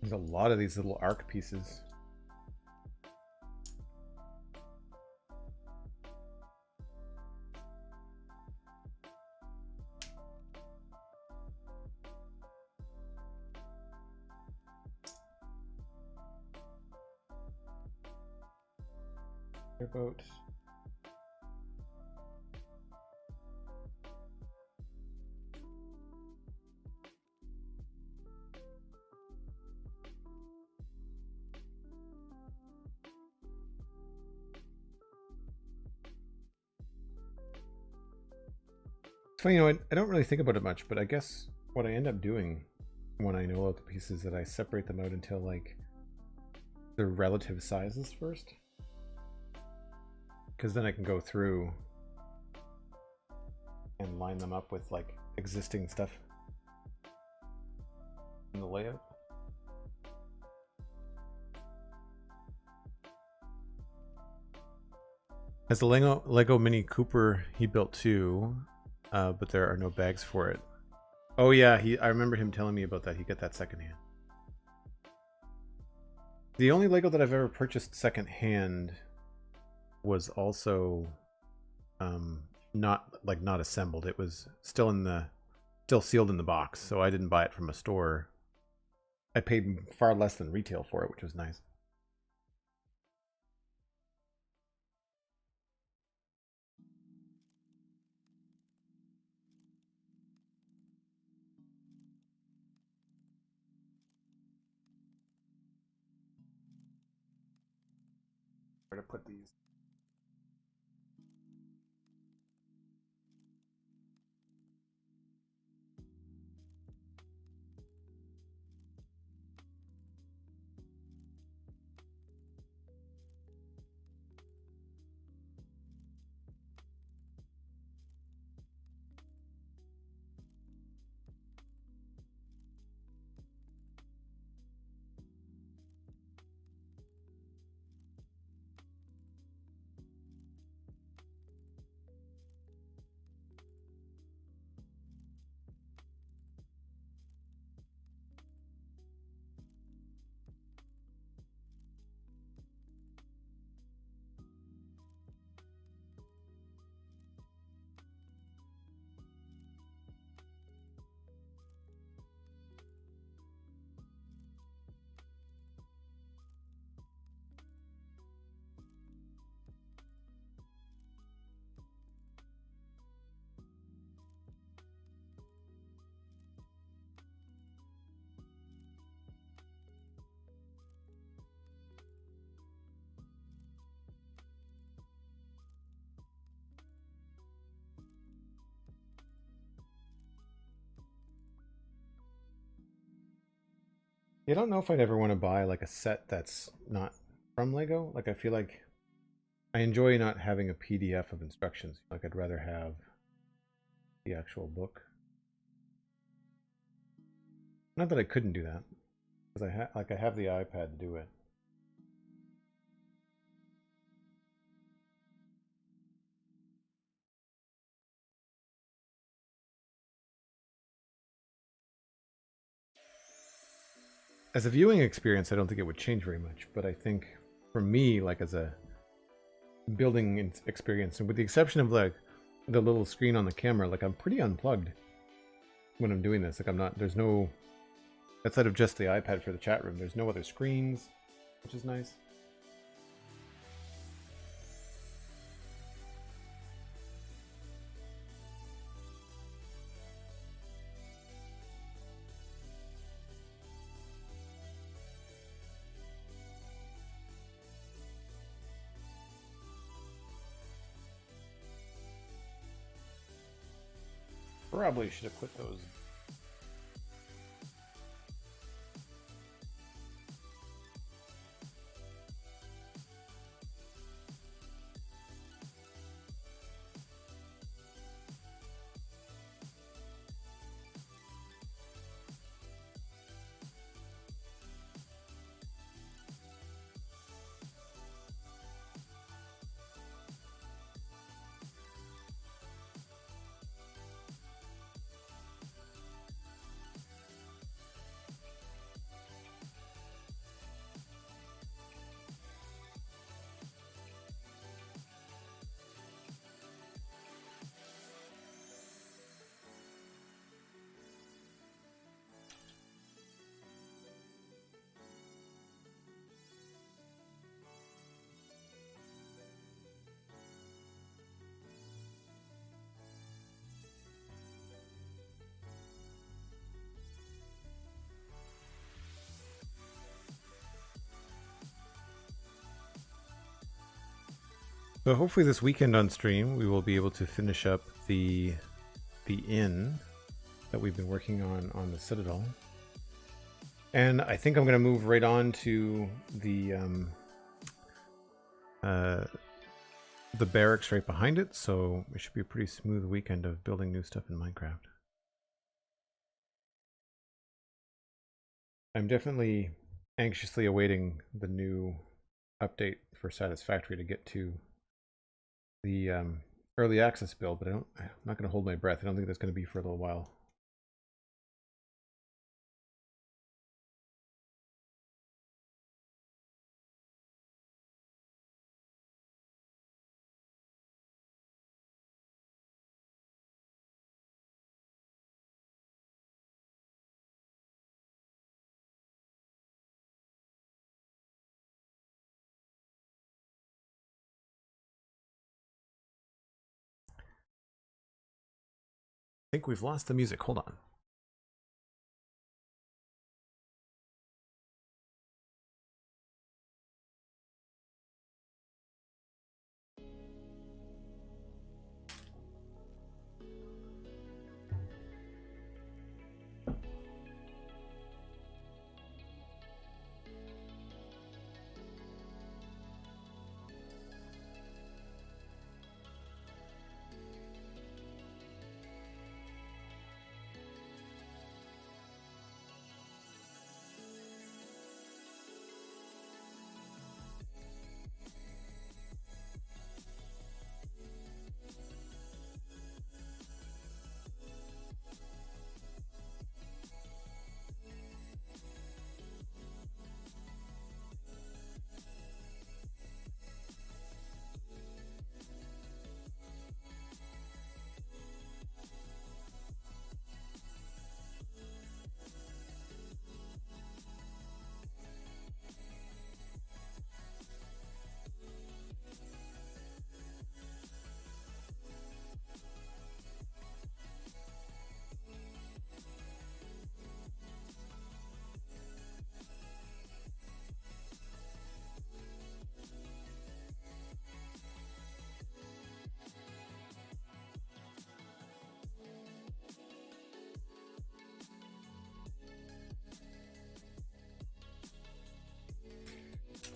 S1: There's a lot of these little arc pieces. Airboat. It's funny, I don't really think about it much, but I guess what I end up doing when I know out the pieces that I separate them out until like their relative sizes first. Because then I can go through and line them up with like existing stuff in the layout. As the Lego Mini Cooper, he built too, but there are no bags for it. Oh yeah, I remember him telling me about that. He got that secondhand. The only Lego that I've ever purchased secondhand was also not assembled. It was still sealed in the box, so I didn't buy it from a store. I paid far less than retail for it, which was nice. Where to put these? I don't know if I'd ever want to buy like a set that's not from Lego. Like I feel like I enjoy not having a PDF of instructions. Like I'd rather have the actual book. Not that I couldn't do that, because I have the iPad to do it. As a viewing experience, I don't think it would change very much, but I think for me, like as a building experience, and with the exception of like the little screen on the camera, like I'm pretty unplugged when I'm doing this. Like I'm not, there's no, outside of just the iPad for the chat room, there's no other screens, which is nice. Probably should have put those. So hopefully this weekend on stream we will be able to finish up the inn that we've been working on the Citadel. And I think I'm going to move right on to the barracks right behind it, so it should be a pretty smooth weekend of building new stuff in Minecraft. I'm definitely anxiously awaiting the new update for Satisfactory to get to the early access build, but I'm not going to hold my breath. I don't think that's going to be for a little while. I think we've lost the music. Hold on.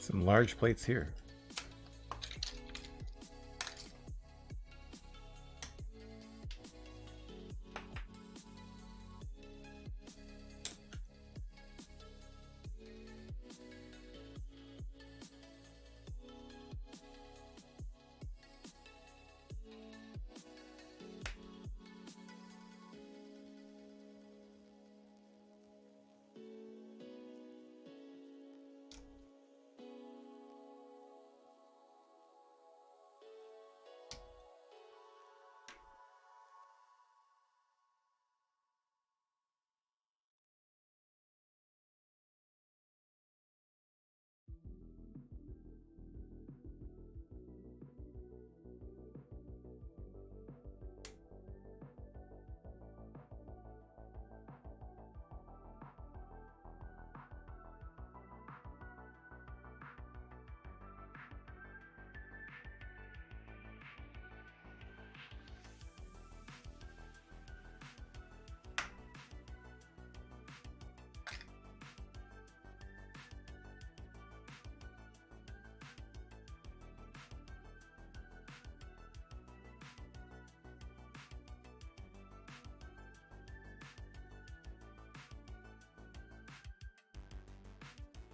S1: Some large plates here.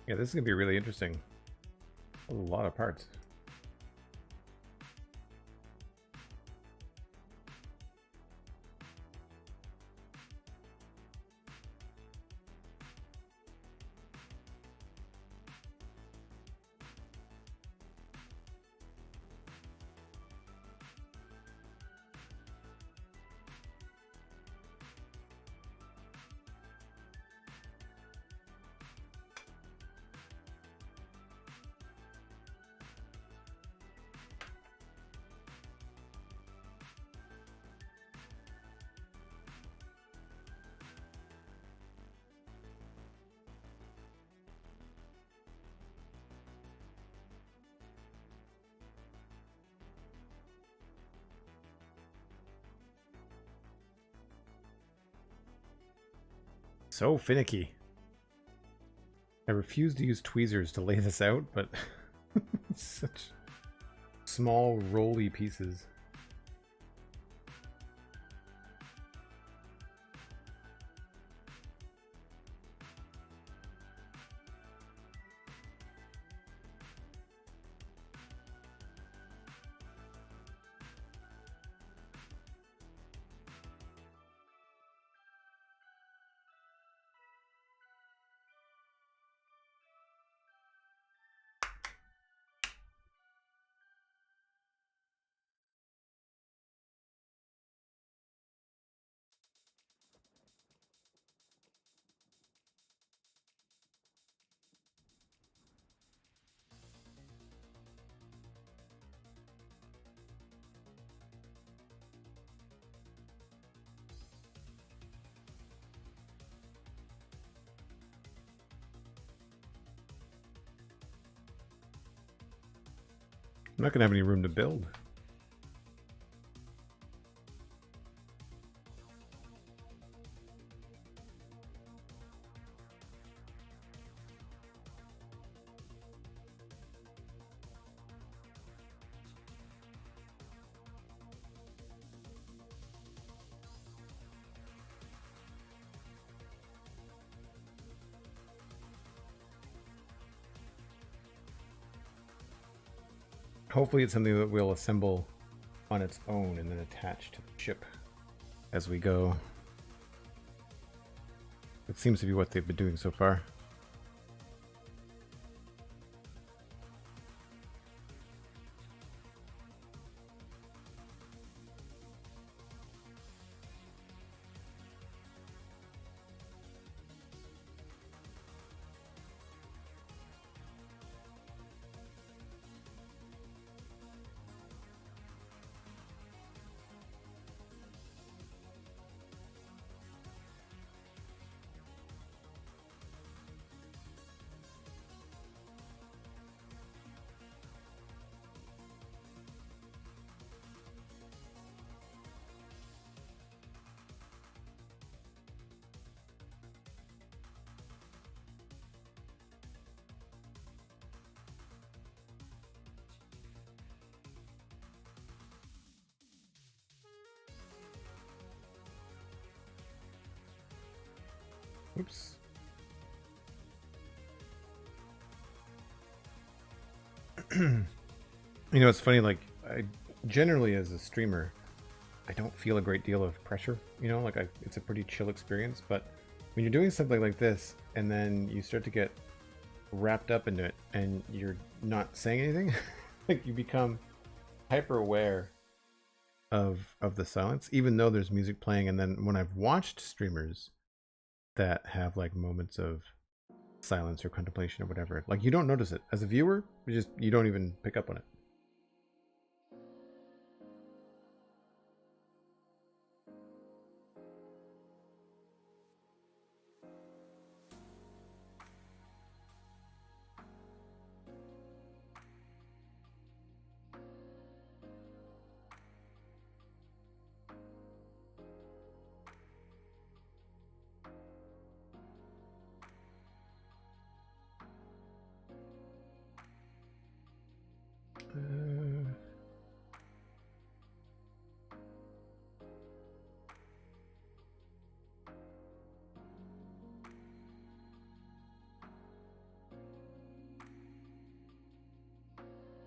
S1: Yeah, this is going to be really interesting. A lot of parts. So finicky. I refuse to use tweezers to lay this out, but such small, rolly pieces. I'm not going to have any room to build. Hopefully it's something that we'll assemble on its own and then attach to the ship as we go. It seems to be what they've been doing so far. Oops. You know, it's funny, like, I generally as a streamer, I don't feel a great deal of pressure, you know, like it's a pretty chill experience, but when you're doing something like this and then you start to get wrapped up into it and you're not saying anything, like you become hyper aware of the silence, even though there's music playing. And then when I've watched streamers that have like moments of silence or contemplation or whatever, like you don't notice it as a viewer, you don't even pick up on it.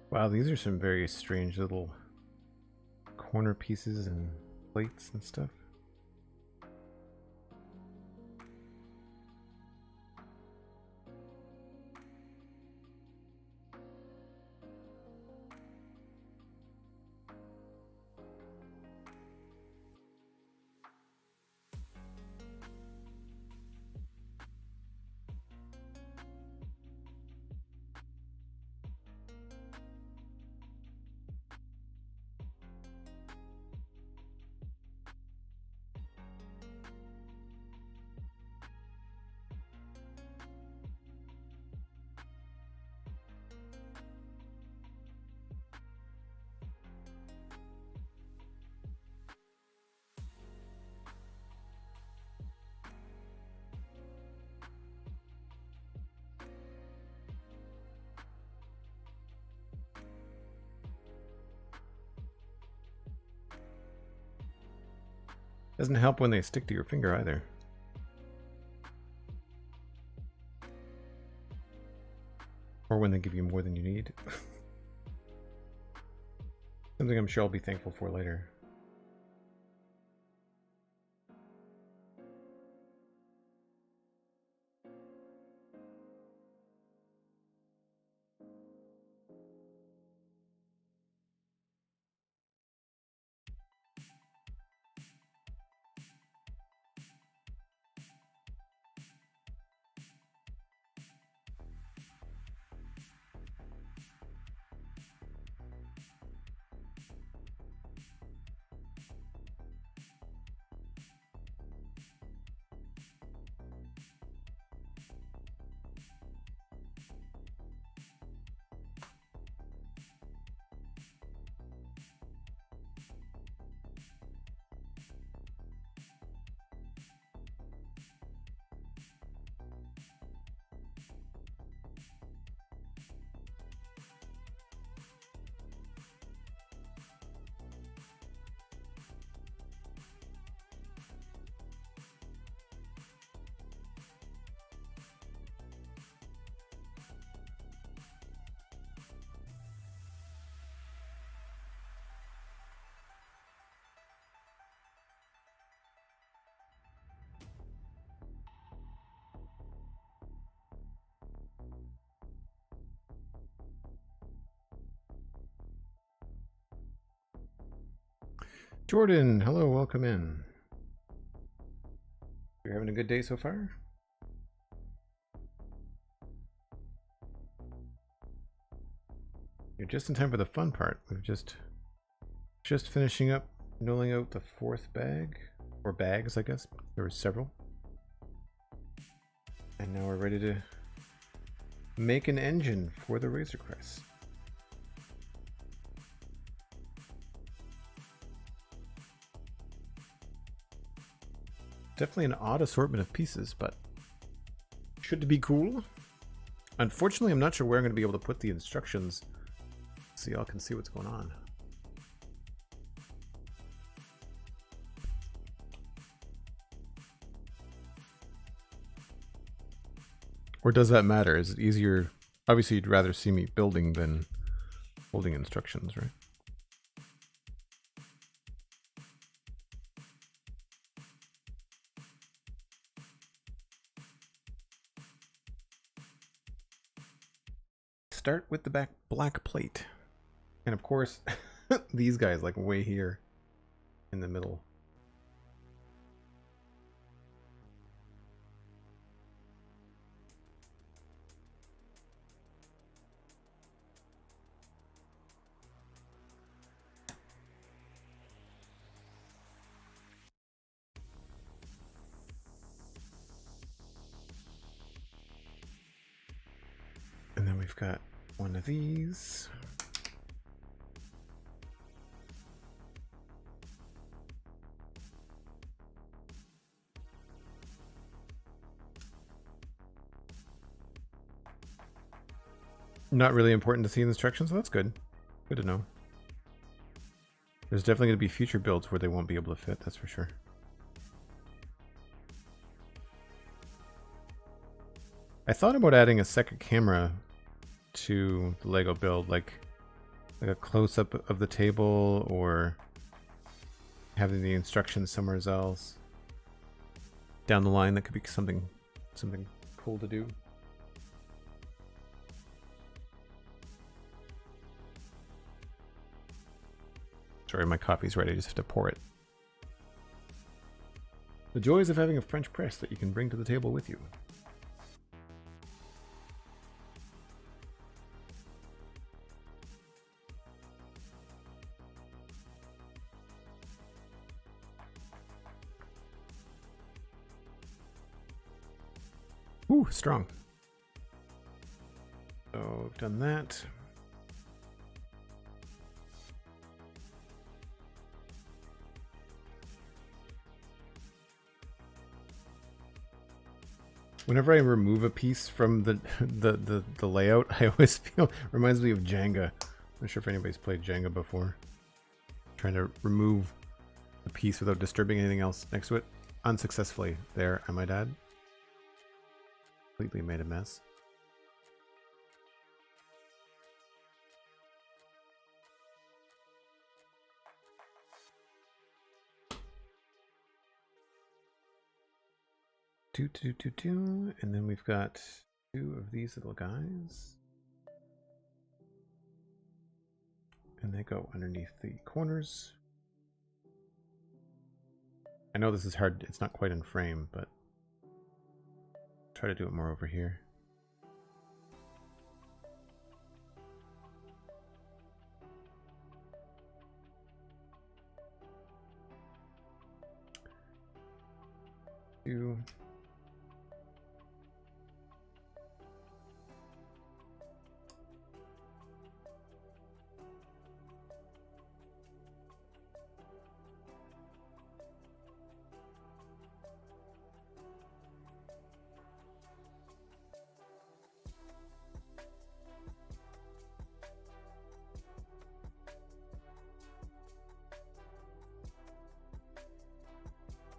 S1: Wow, these are some very strange little corner pieces and plates and stuff. Doesn't help when they stick to your finger either. Or when they give you more than you need. Something I'm sure I'll be thankful for later. Jordan, hello, welcome in. You're having a good day so far? You're just in time for the fun part. We've just finishing up knolling out the 4th bag, or bags, I guess. There were several. And now we're ready to make an engine for the Razor Crest. Definitely an odd assortment of pieces, but should be cool. Unfortunately, I'm not sure where I'm going to be able to put the instructions so y'all can see what's going on. Or does that matter? Is it easier? Obviously, you'd rather see me building than holding instructions, right? Start with the black plate. And of course, these guys like way here in the middle. And then we've got one of these. Not really important to see in instructions, so that's good. Good to know. There's definitely going to be future builds where they won't be able to fit, that's for sure. I thought about adding a second camera to the Lego build, like a close-up of the table, or having the instructions somewhere else down the line. That could be something cool to do. Sorry, my coffee's ready. I just have to pour it. The joys of having a French press that you can bring to the table with you. Ooh, strong. So I've done that. Whenever I remove a piece from the layout, I always feel it reminds me of Jenga. I'm not sure if anybody's played Jenga before. Trying to remove a piece without disturbing anything else next to it. Unsuccessfully there, I might add. Completely made a mess. Two, and then we've got 2 of these little guys. And they go underneath the corners. I know this is hard, it's not quite in frame, but try to do it more over here. Two.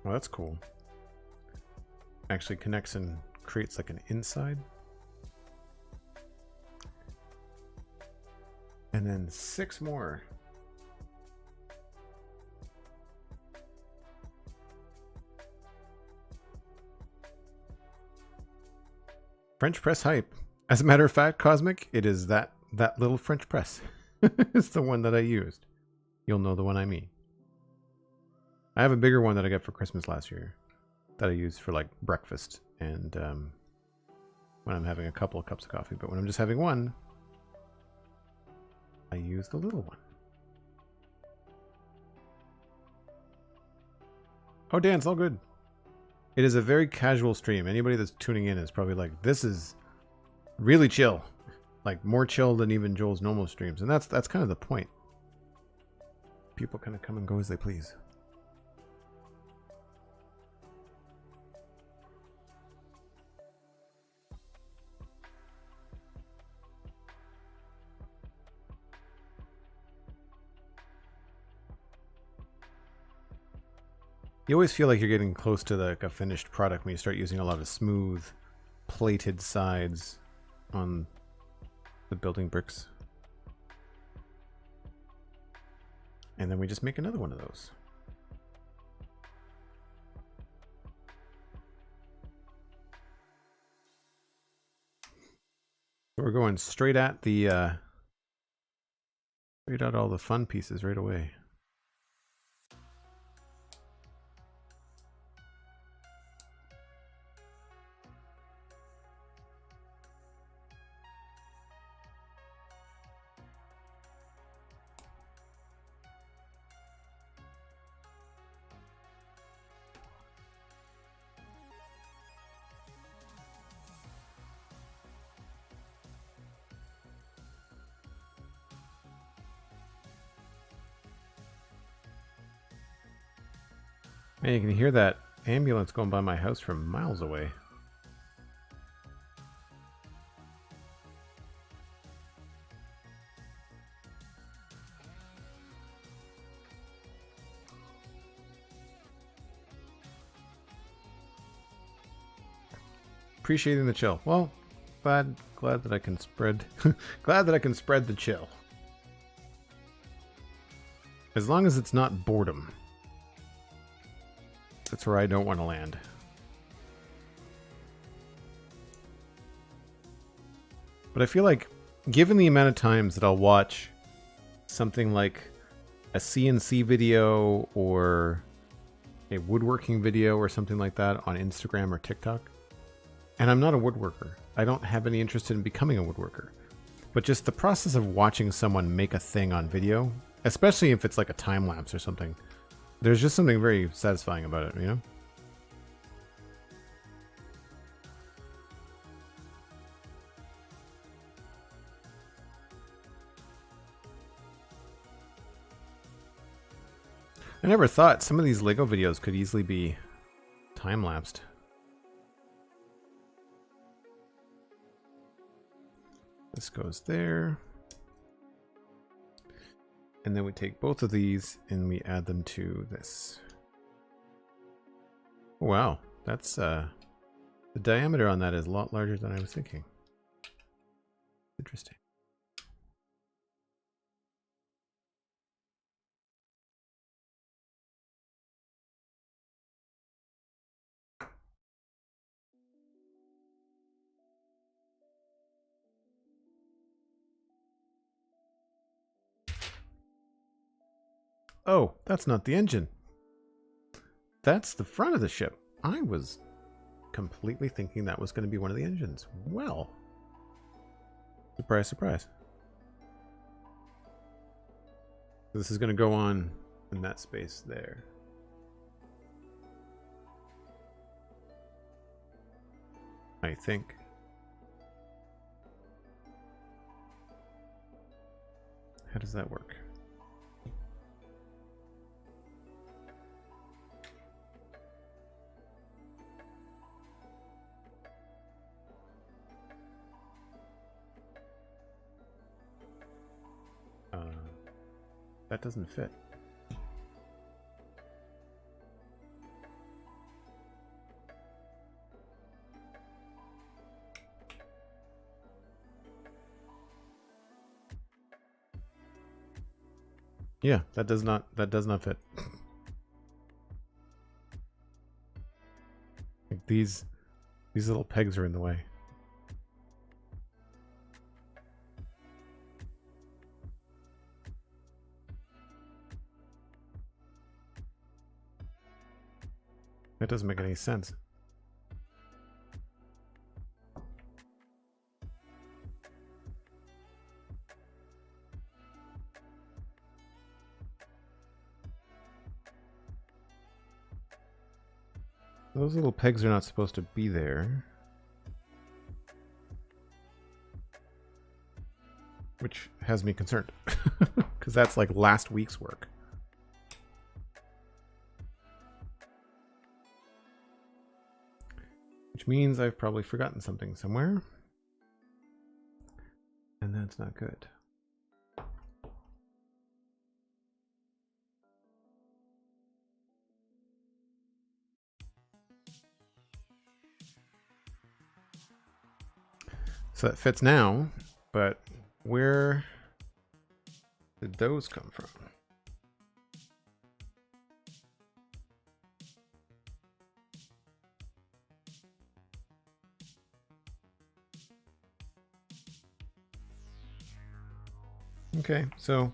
S1: Well, that's cool. Actually connects and creates like an inside. And then 6 more. French press hype. As a matter of fact, Cosmic, it is that little French press. It's the one that I used. You'll know the one I mean. I have a bigger one that I got for Christmas last year that I use for like breakfast and when I'm having a couple of cups of coffee. But when I'm just having one, I use the little one. Oh, Dan, it's all good. It is a very casual stream. Anybody that's tuning in is probably like, this is really chill. Like more chill than even Joel's normal streams. And that's kind of the point. People kind of come and go as they please. You always feel like you're getting close to like a finished product when you start using a lot of smooth, plated sides on the building bricks. And then we just make another one of those. So we're going straight at the straight at all the fun pieces right away. Man, you can hear that ambulance going by my house from miles away. Appreciating the chill. Well, glad that I can spread glad that I can spread the chill. As long as it's not boredom. That's where I don't want to land. But I feel like, given the amount of times that I'll watch something like a CNC video or a woodworking video or something like that on Instagram or TikTok, and I'm not a woodworker. I don't have any interest in becoming a woodworker. But just the process of watching someone make a thing on video, especially if it's like a time lapse or something, there's just something very satisfying about it, you know? I never thought some of these Lego videos could easily be time-lapsed. This goes there. And then we take both of these and we add them to this. Wow, that's the diameter on that is a lot larger than I was thinking. Interesting. Oh, that's not the engine. That's the front of the ship. I was completely thinking that was going to be one of the engines. Well, surprise, surprise. This is going to go on in that space there. I think. How does that work? That doesn't fit. Yeah, that does not fit. Like these little pegs are in the way. That doesn't make any sense. Those little pegs are not supposed to be there. Which has me concerned. Because that's like last week's work. Which means I've probably forgotten something somewhere. And that's not good. So that fits now, but where did those come from? Okay, so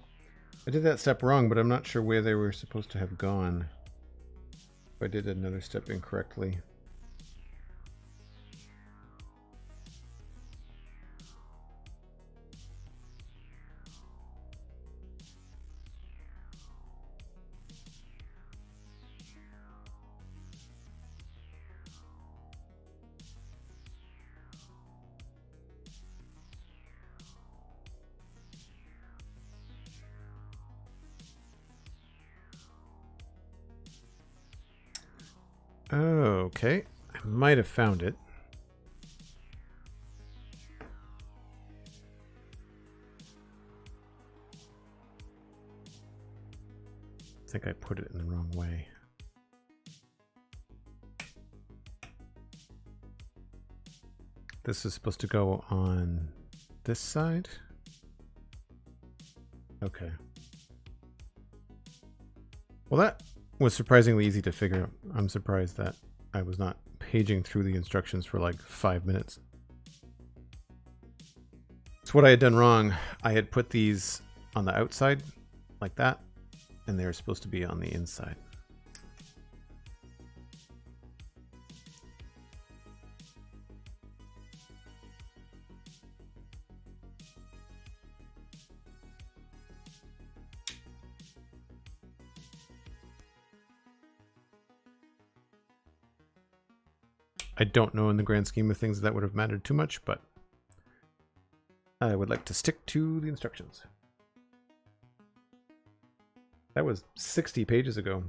S1: I did that step wrong, but I'm not sure where they were supposed to have gone. If I did another step incorrectly. Okay, I might have found it. I think I put it in the wrong way. This is supposed to go on this side? Okay. Well, that was surprisingly easy to figure out. I'm surprised that I was not paging through the instructions for like 5 minutes. So what I had done wrong, I had put these on the outside like that, and they were supposed to be on the inside. I don't know in the grand scheme of things that would have mattered too much, but I would like to stick to the instructions. That was 60 pages ago.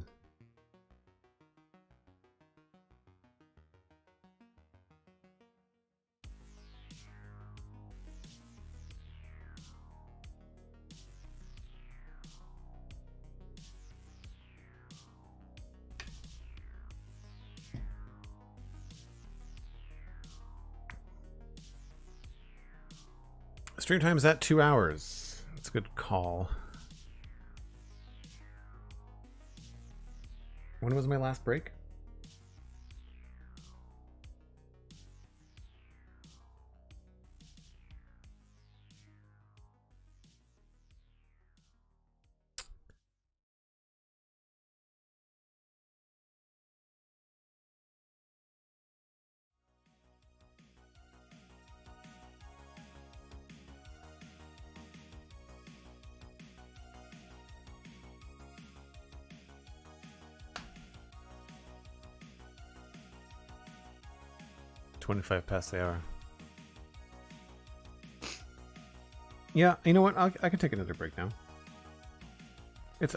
S1: Stream time is at 2 hours. That's a good call. When was my last break? $25 past the hour. Yeah, you know what? I can take another break now.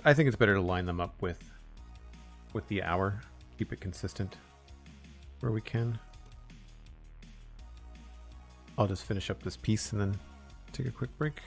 S1: I think it's better to line them up with the hour. Keep it consistent where we can. I'll just finish up this piece and then take a quick break.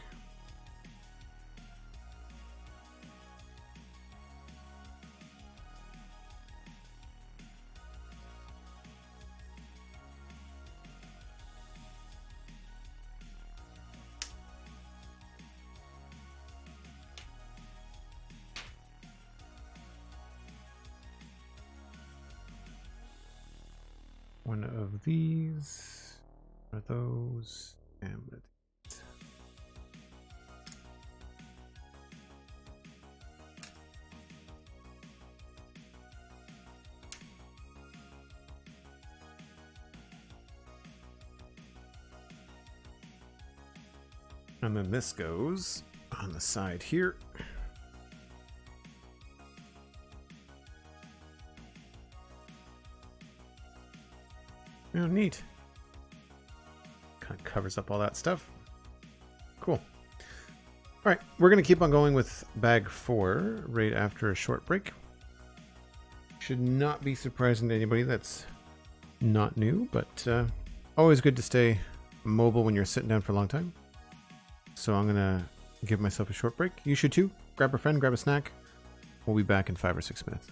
S1: One of these, one of those, and one of these. And then this goes on the side here. Oh, neat. Kind of covers up all that stuff. Cool. All right, we're going to keep on going with bag 4 right after a short break. Should not be surprising to anybody that's not new, but always good to stay mobile when you're sitting down for a long time. So I'm going to give myself a short break. You should too. Grab a friend, grab a snack. We'll be back in 5 or 6 minutes.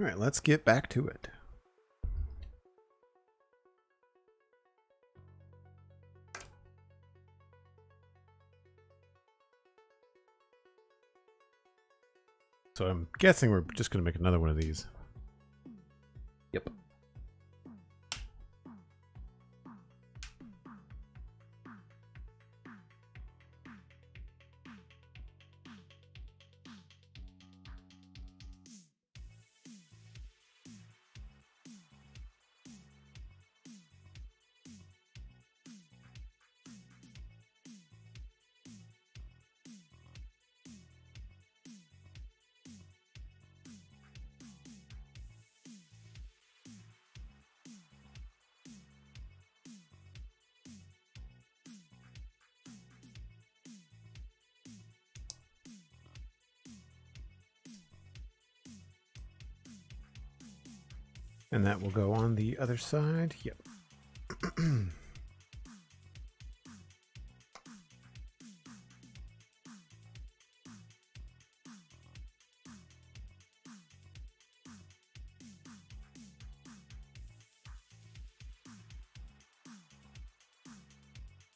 S1: All right, let's get back to it. So I'm guessing we're just going to make another one of these. Yep. And that will go on the other side. Yep.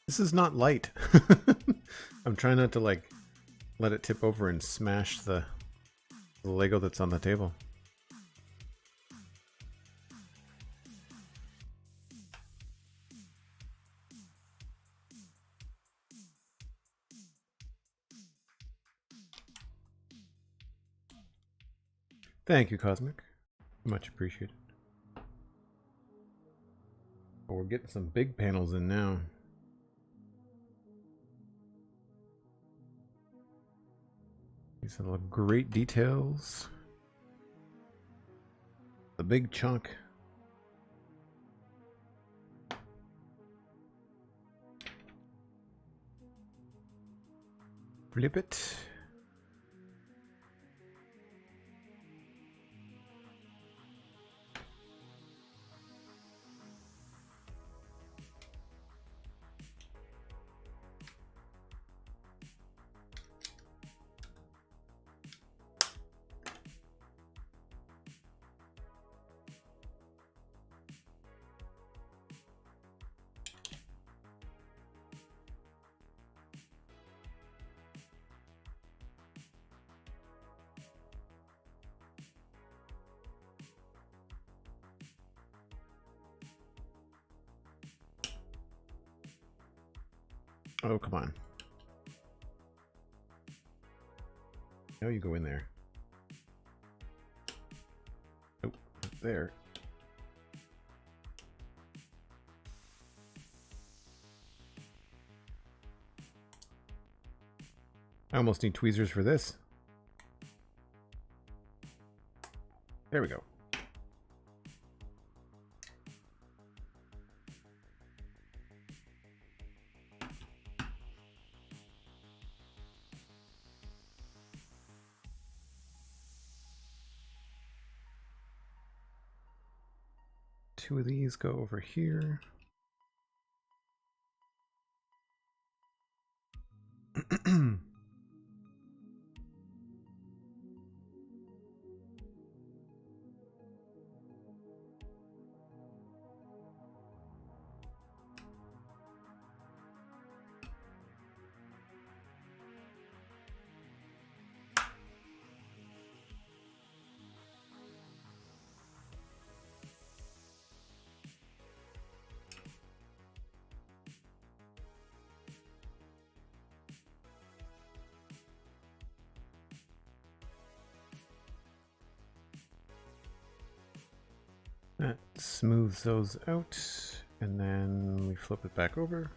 S1: This is not light. I'm trying not to like let it tip over and smash the Lego that's on the table. Thank you, Cosmic. Much appreciated. Oh, we're getting some big panels in now. These are great details. The big chunk. Flip it. Oh, come on. Now you go in there. Nope, not there. I almost need tweezers for this. There we go. Two of these go over here. That smooths those out, and then we flip it back over.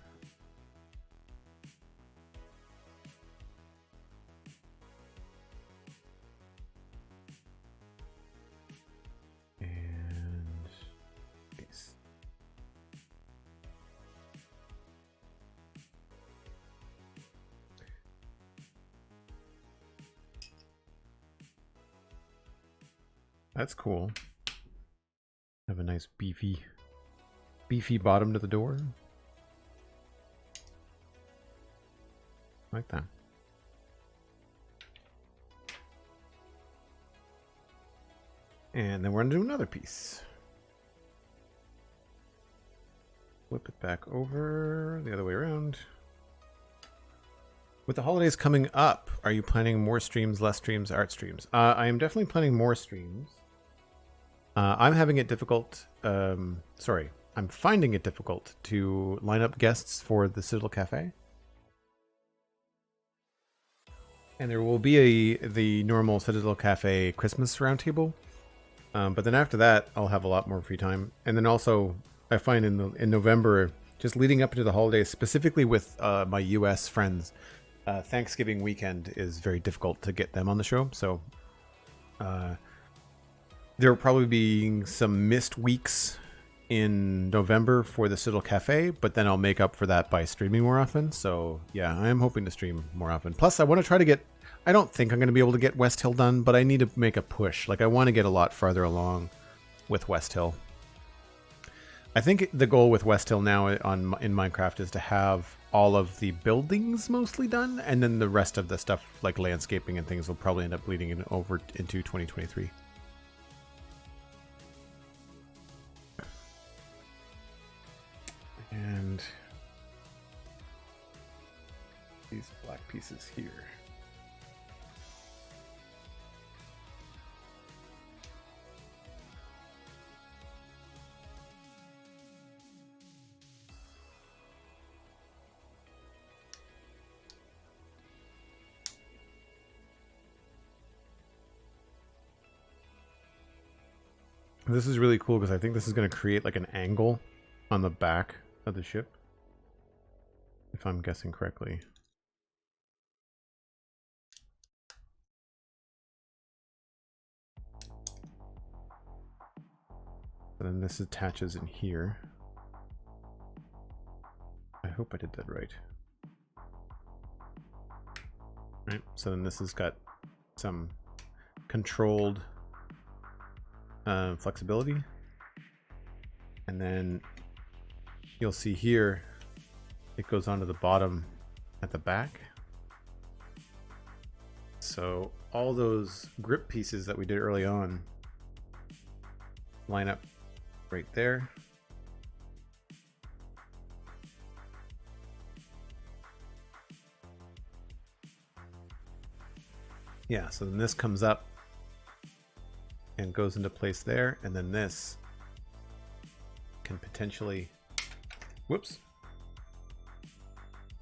S1: And paste. That's cool. Have a nice beefy bottom to the door. Like that. And then we're going to do another piece. Flip it back over the other way around. With the holidays coming up, are you planning more streams, less streams, art streams? I am definitely planning more streams. I'm having it difficult. Sorry, I'm finding it difficult to line up guests for the Citadel Cafe. And there will be the normal Citadel Cafe Christmas roundtable. But then after that, I'll have a lot more free time. And then also, I find in November, just leading up to the holidays, specifically with my US friends, Thanksgiving weekend is very difficult to get them on the show. So there will probably be some missed weeks in November for the Citadel Cafe, but then I'll make up for that by streaming more often. So yeah, I am hoping to stream more often. Plus, I want to try to get, I don't think I'm going to be able to get West Hill done, but I need to make a push. Like, I want to get a lot farther along with West Hill. I think the goal with West Hill now in Minecraft is to have all of the buildings mostly done, and then the rest of the stuff like landscaping and things will probably end up bleeding over into 2023. And these black pieces here. This is really cool because I think this is going to create like an angle on the back of the ship, if I'm guessing correctly. And then this attaches in here. I hope I did that right. Right, so then this has got some controlled flexibility, and then you'll see here it goes onto the bottom at the back. So all those grip pieces that we did early on line up right there. Yeah, so then this comes up and goes into place there, and then this can potentially, whoops,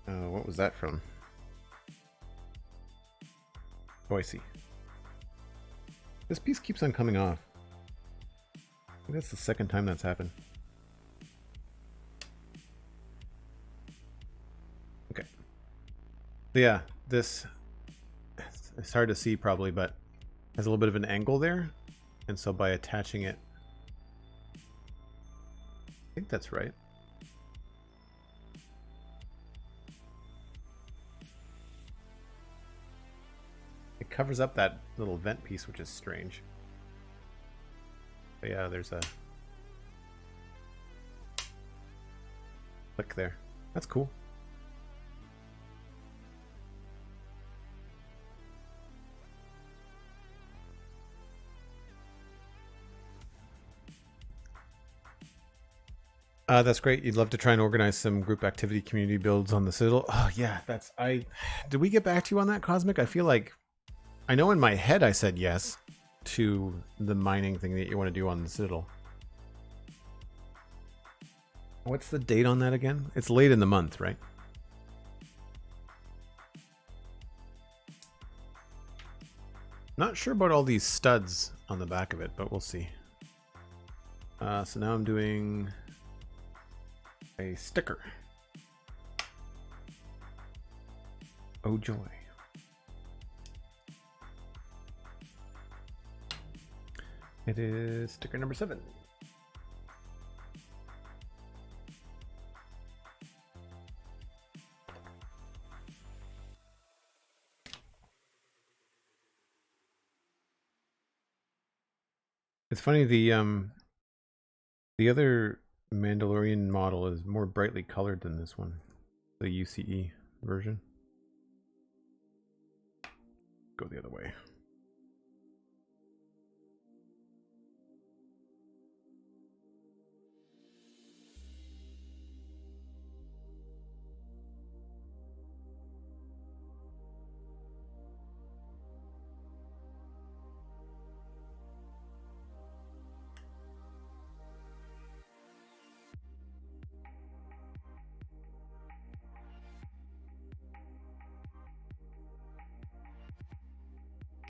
S1: what was that from? Oh, I see. This piece keeps on coming off. I think that's the second time that's happened. Okay. So yeah, this, it's hard to see probably, but has a little bit of an angle there. And so by attaching it, I think that's right. It covers up that little vent piece, which is strange. But yeah, there's a click there. That's cool. That's great. You'd love to try and organize some group activity community builds on the Citadel. Oh yeah, that's, did we get back to you on that, Cosmic? I feel like, I know in my head I said yes to the mining thing that you want to do on the Citadel. What's the date on that again? It's late in the month, right? Not sure about all these studs on the back of it, but we'll see. So now I'm doing a sticker. Oh joy. It is sticker number 7. It's funny, the other Mandalorian model is more brightly colored than this one, the UCE version. Go the other way.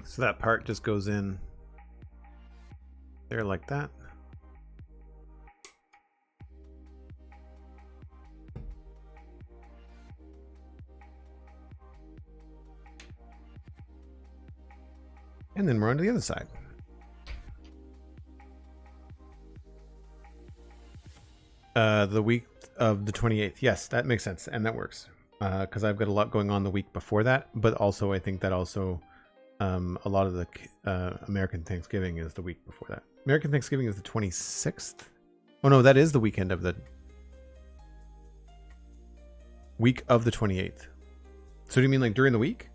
S1: So that part just goes in there like that. And then we're on to the other side. The week of the 28th. Yes, that makes sense. And that works. Because I've got a lot going on the week before that. But also, I think that also a lot of the American Thanksgiving is the week before that. American Thanksgiving is the 26th. Oh, no, that is the weekend of the week of the 28th. So do you mean like during the week?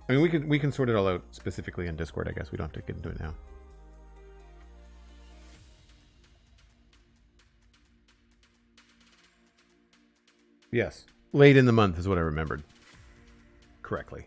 S1: I mean, we can sort it all out specifically in Discord, I guess. We don't have to get into it now. Yes. Late in the month is what I remembered correctly.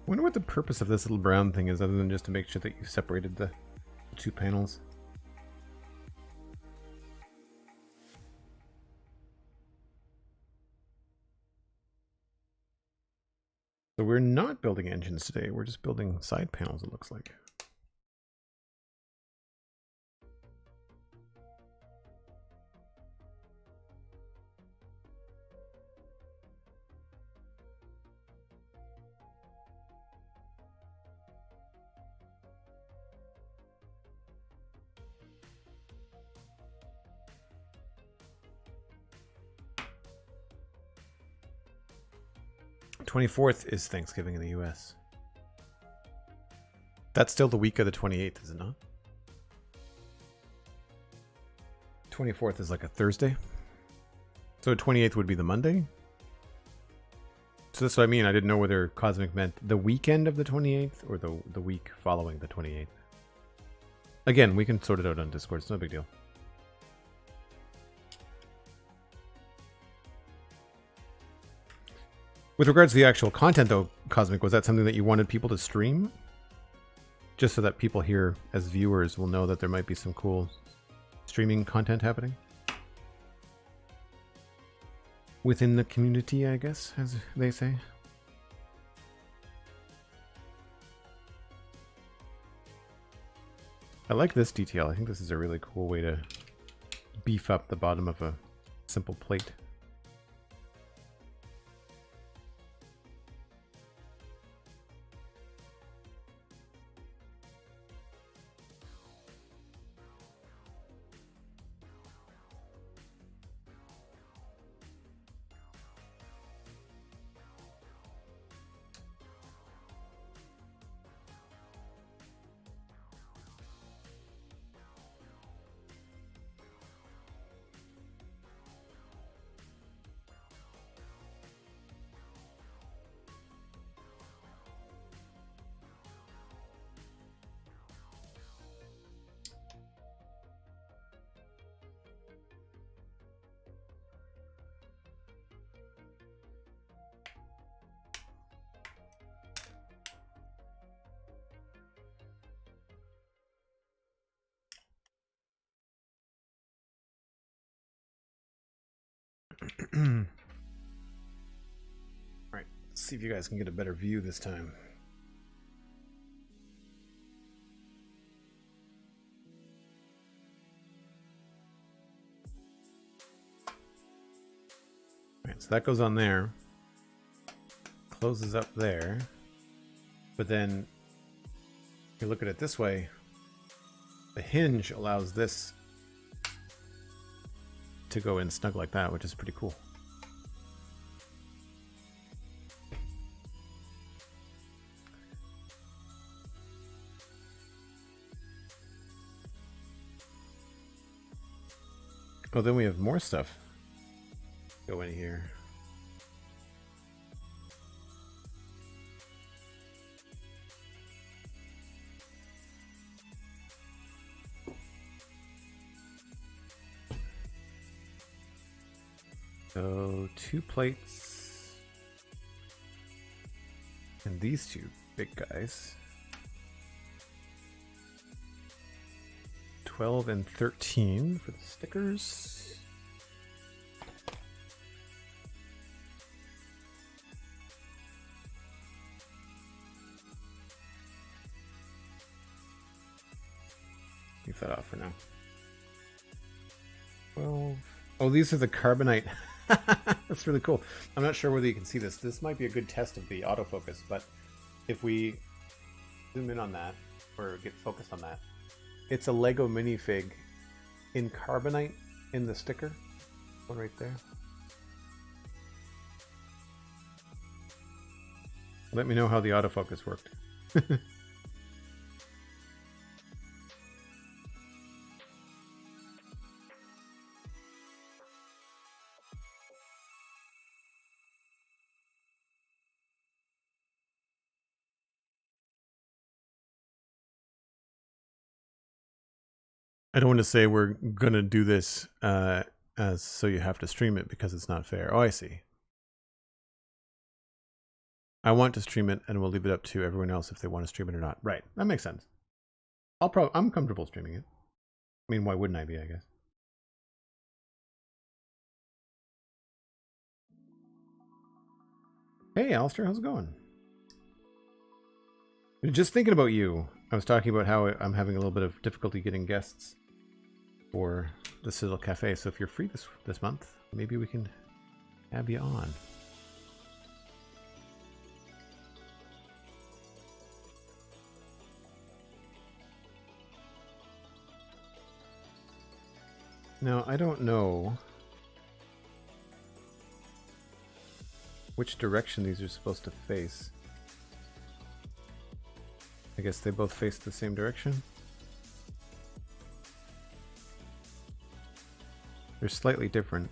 S1: I wonder what the purpose of this little brown thing is, other than just to make sure that you separated the two panels. So we're not building engines today, we're just building side panels, it looks like. The 24th is Thanksgiving in the US. That's still the week of the 28th, is it not? 24th is like a Thursday. So 28th would be the Monday. So that's what I mean. I didn't know whether Cosmic meant the weekend of the 28th or the week following the 28th. Again, we can sort it out on Discord. It's no big deal. With regards to the actual content, though, Cosmic, was that something that you wanted people to stream? Just so that people here, as viewers, will know that there might be some cool streaming content happening? Within the community, I guess, as they say. I like this detail. I think this is a really cool way to beef up the bottom of a simple plate. Alright, let's see if you guys can get a better view this time. Alright, so that goes on there. Closes up there. But then, if you look at it this way, the hinge allows this to go in snug like that, which is pretty cool. Oh, then we have more stuff go in here. So 2 plates. And these 2 big guys. 12 and 13 for the stickers. Leave that off for now. 12. Oh, these are the carbonite. That's really cool. I'm not sure whether you can see this. This might be a good test of the autofocus, but if we zoom in on that, or get focused on that, it's a Lego minifig in carbonite in the sticker. One right there. Let me know how the autofocus worked. I don't want to say we're going to do this as so you have to stream it because it's not fair. Oh, I see. I want to stream it and we'll leave it up to everyone else if they want to stream it or not. Right. That makes sense. I'm comfortable streaming it. I mean, why wouldn't I be, I guess? Hey, Alistair, how's it going? Just thinking about you. I was talking about how I'm having a little bit of difficulty getting guests for the Citadel Cafe. So if you're free this month, maybe we can have you on. Now, I don't know which direction these are supposed to face. I guess they both face the same direction. They're slightly different.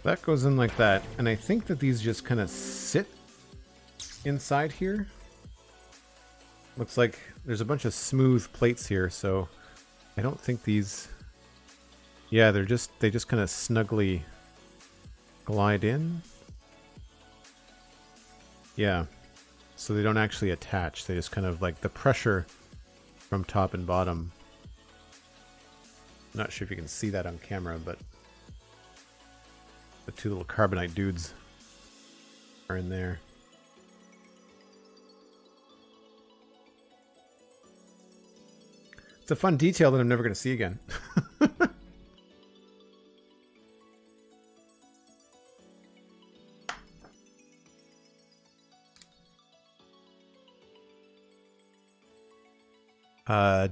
S1: That goes in like that, and I think that these just kind of sit inside here. Looks like there's a bunch of smooth plates here, so I don't think these... Yeah, they just kind of snugly glide in. Yeah, so they don't actually attach. They just kind of like the pressure from top and bottom. Not sure if you can see that on camera, but the 2 little carbonite dudes are in there. It's a fun detail that I'm never going to see again.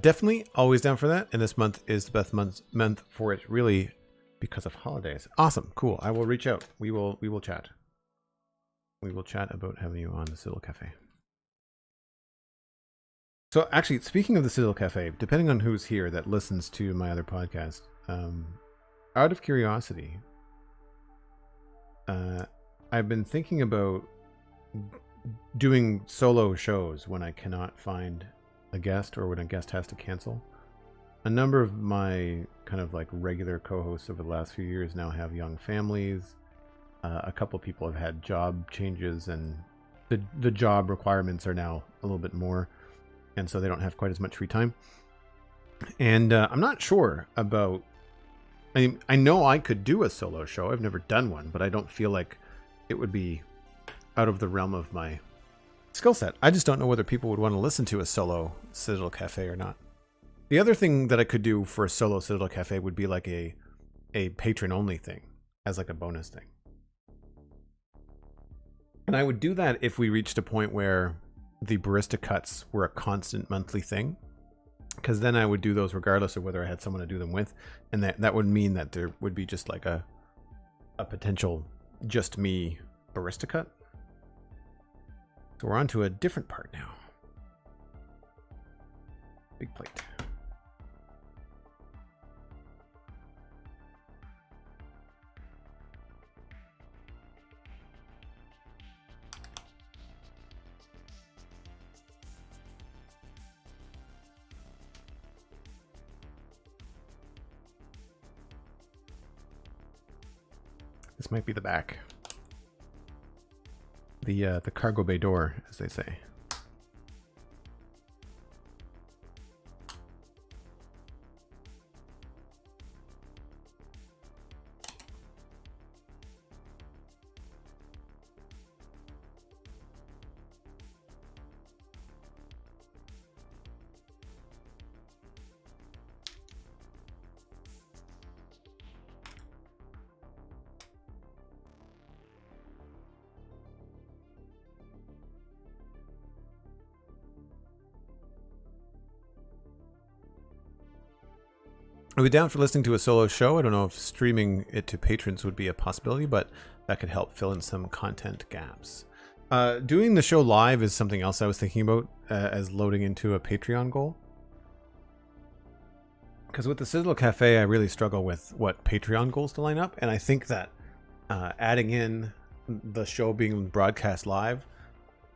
S1: Definitely always down for that. And this month is the best month for it, really, because of holidays. Awesome, cool. I will reach out. We will chat. We will chat about having you on the Citadel Cafe. So actually, speaking of the Citadel Cafe, depending on who's here that listens to my other podcast, out of curiosity, I've been thinking about doing solo shows when I cannot find a guest or when a guest has to cancel. A number of my kind of like regular co-hosts over the last few years now have young families. A couple of people have had job changes, and the job requirements are now a little bit more, and so they don't have quite as much free time. And I'm not sure about... I know I could do a solo show. I've never done one, but I don't feel like it would be out of the realm of my skill set. I just don't know whether people would want to listen to a solo Citadel Cafe or not. The other thing that I could do for a solo Citadel Cafe would be like a patron-only thing, as like a bonus thing. And I would do that if we reached a point where the barista cuts were a constant monthly thing, because then I would do those regardless of whether I had someone to do them with, and that would mean that there would be just like a potential just me barista cut. So we're on to a different part now. Big plate. This might be the back. The cargo bay door, as they say. I'd be down for listening to a solo show. I don't know if streaming it to patrons would be a possibility, but that could help fill in some content gaps. Doing the show live is something else I was thinking about as loading into a Patreon goal. Because with the Citadel Cafe, I really struggle with what Patreon goals to line up. And I think that adding in the show being broadcast live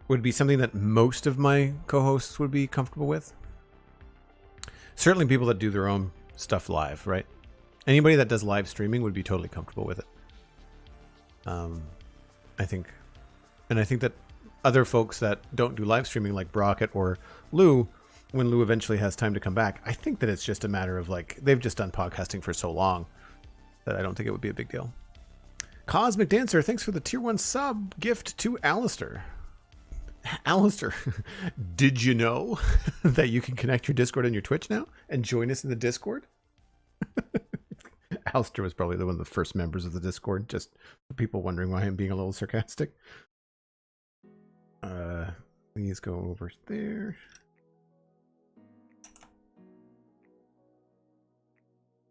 S1: would be something that most of my co-hosts would be comfortable with. Certainly people that do their own stuff live, right? Anybody that does live streaming would be totally comfortable with it. I think that other folks that don't do live streaming, like Brockett or Lou, when Lou eventually has time to come back, I think that it's just a matter of like, they've just done podcasting for so long that I don't think it would be a big deal. Cosmic Dancer, thanks for the tier 1 sub gift to Alistair. Alistair, did you know that you can connect your Discord and your Twitch now and join us in the Discord? Alistair was probably one of the first members of the Discord, just for people wondering why I'm being a little sarcastic. Please go over there.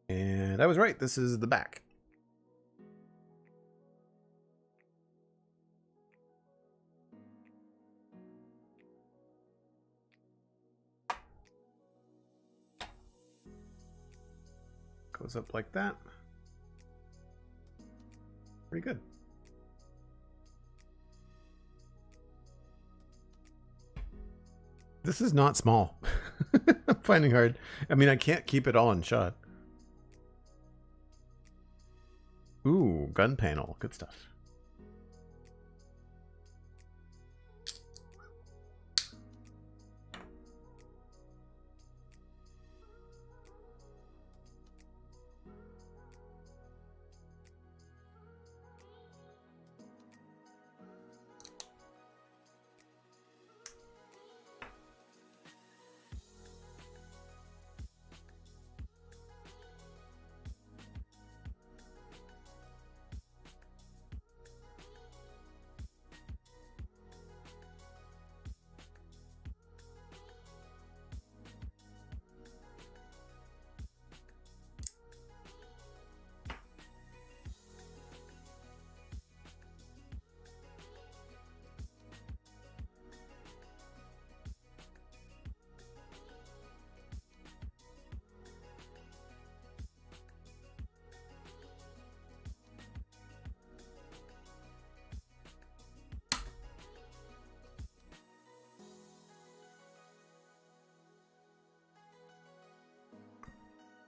S1: And I was right, this is the back. Goes up like that. Pretty good. This is not small. I'm finding hard. I mean, I can't keep it all in shot. Ooh, gun panel. Good stuff.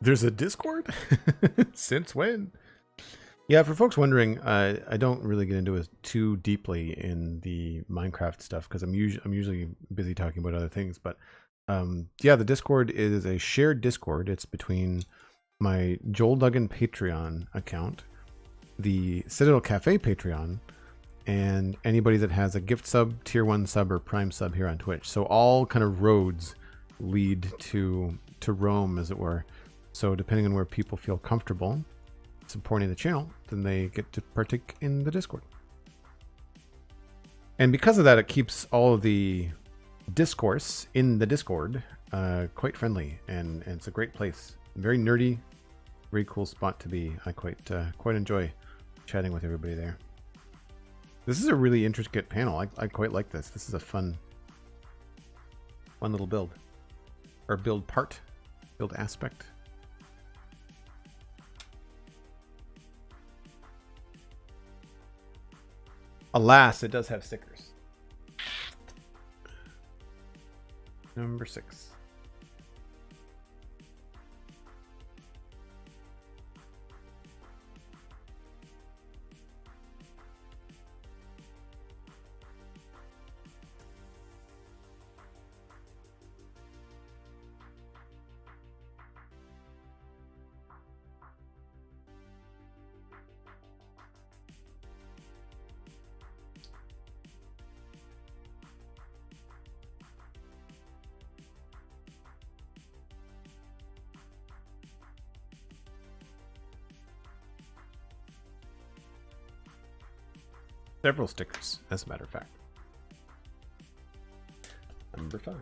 S1: There's a Discord? Since when? Yeah, for folks wondering, I don't really get into it too deeply in the Minecraft stuff because I'm usually busy talking about other things. But yeah, the Discord is a shared Discord. It's between my Joel Duggan Patreon account, the Citadel Cafe Patreon, and anybody that has a gift sub, tier 1 sub, or prime sub here on Twitch. So all kind of roads lead to Rome, as it were. So depending on where people feel comfortable supporting the channel, then they get to partake in the Discord. And because of that, it keeps all of the discourse in the Discord quite friendly, and it's a great place. Very nerdy, very cool spot to be. I quite enjoy chatting with everybody there. This is a really intricate panel. I quite like this. This is a fun little build, or build aspect. Alas, it does have stickers. Number 6. Several stickers, as a matter of fact. Number 5.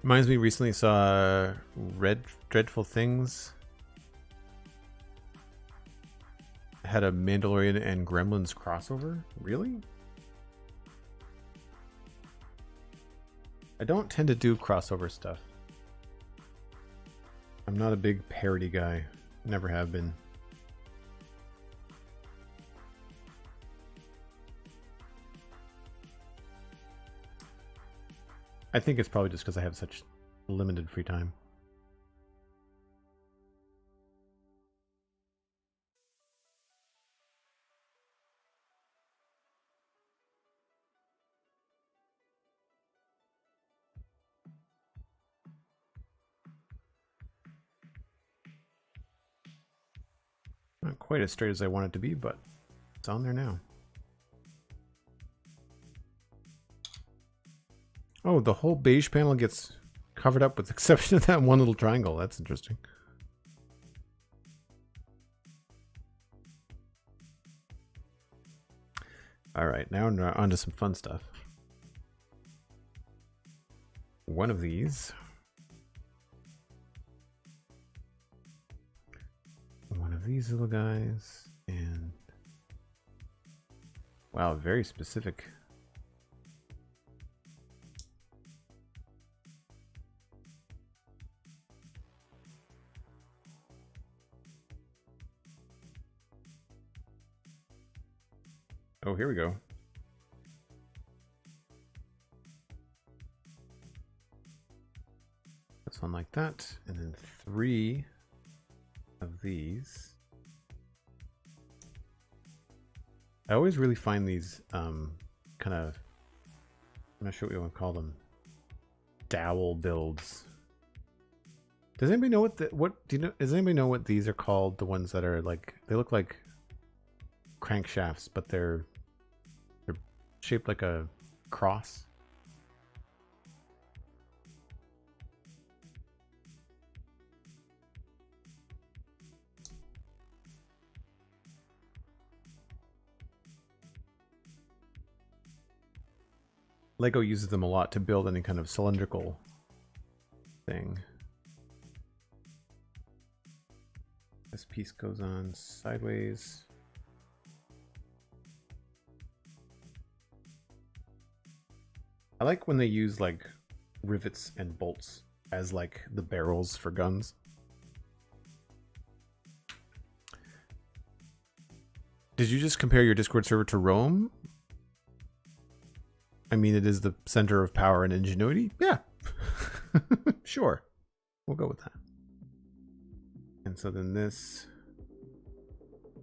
S1: Reminds me, recently saw Red Dreadful Things. Had a Mandalorian and Gremlins crossover? Really? I don't tend to do crossover stuff. I'm not a big parody guy. Never have been. I think it's probably just because I have such limited free time. Not quite as straight as I want it to be, but it's on there now. Oh, the whole beige panel gets covered up with the exception of that one little triangle. That's interesting. All right, now on to some fun stuff. One of these. One of these little guys. And wow, very specific. Oh, here we go. This one like that, and then 3 of these. I always really find these kind of, I'm not sure what you want to call them, dowel builds. Does anybody know does anybody know what these are called? The ones that are like, they look like crankshafts, but they're shaped like a cross. Lego uses them a lot to build any kind of cylindrical thing. This piece goes on sideways. I like when they use like rivets and bolts as like the barrels for guns. Did you just compare your Discord server to Rome? I mean, it is the center of power and ingenuity. Yeah, sure. We'll go with that. And so then this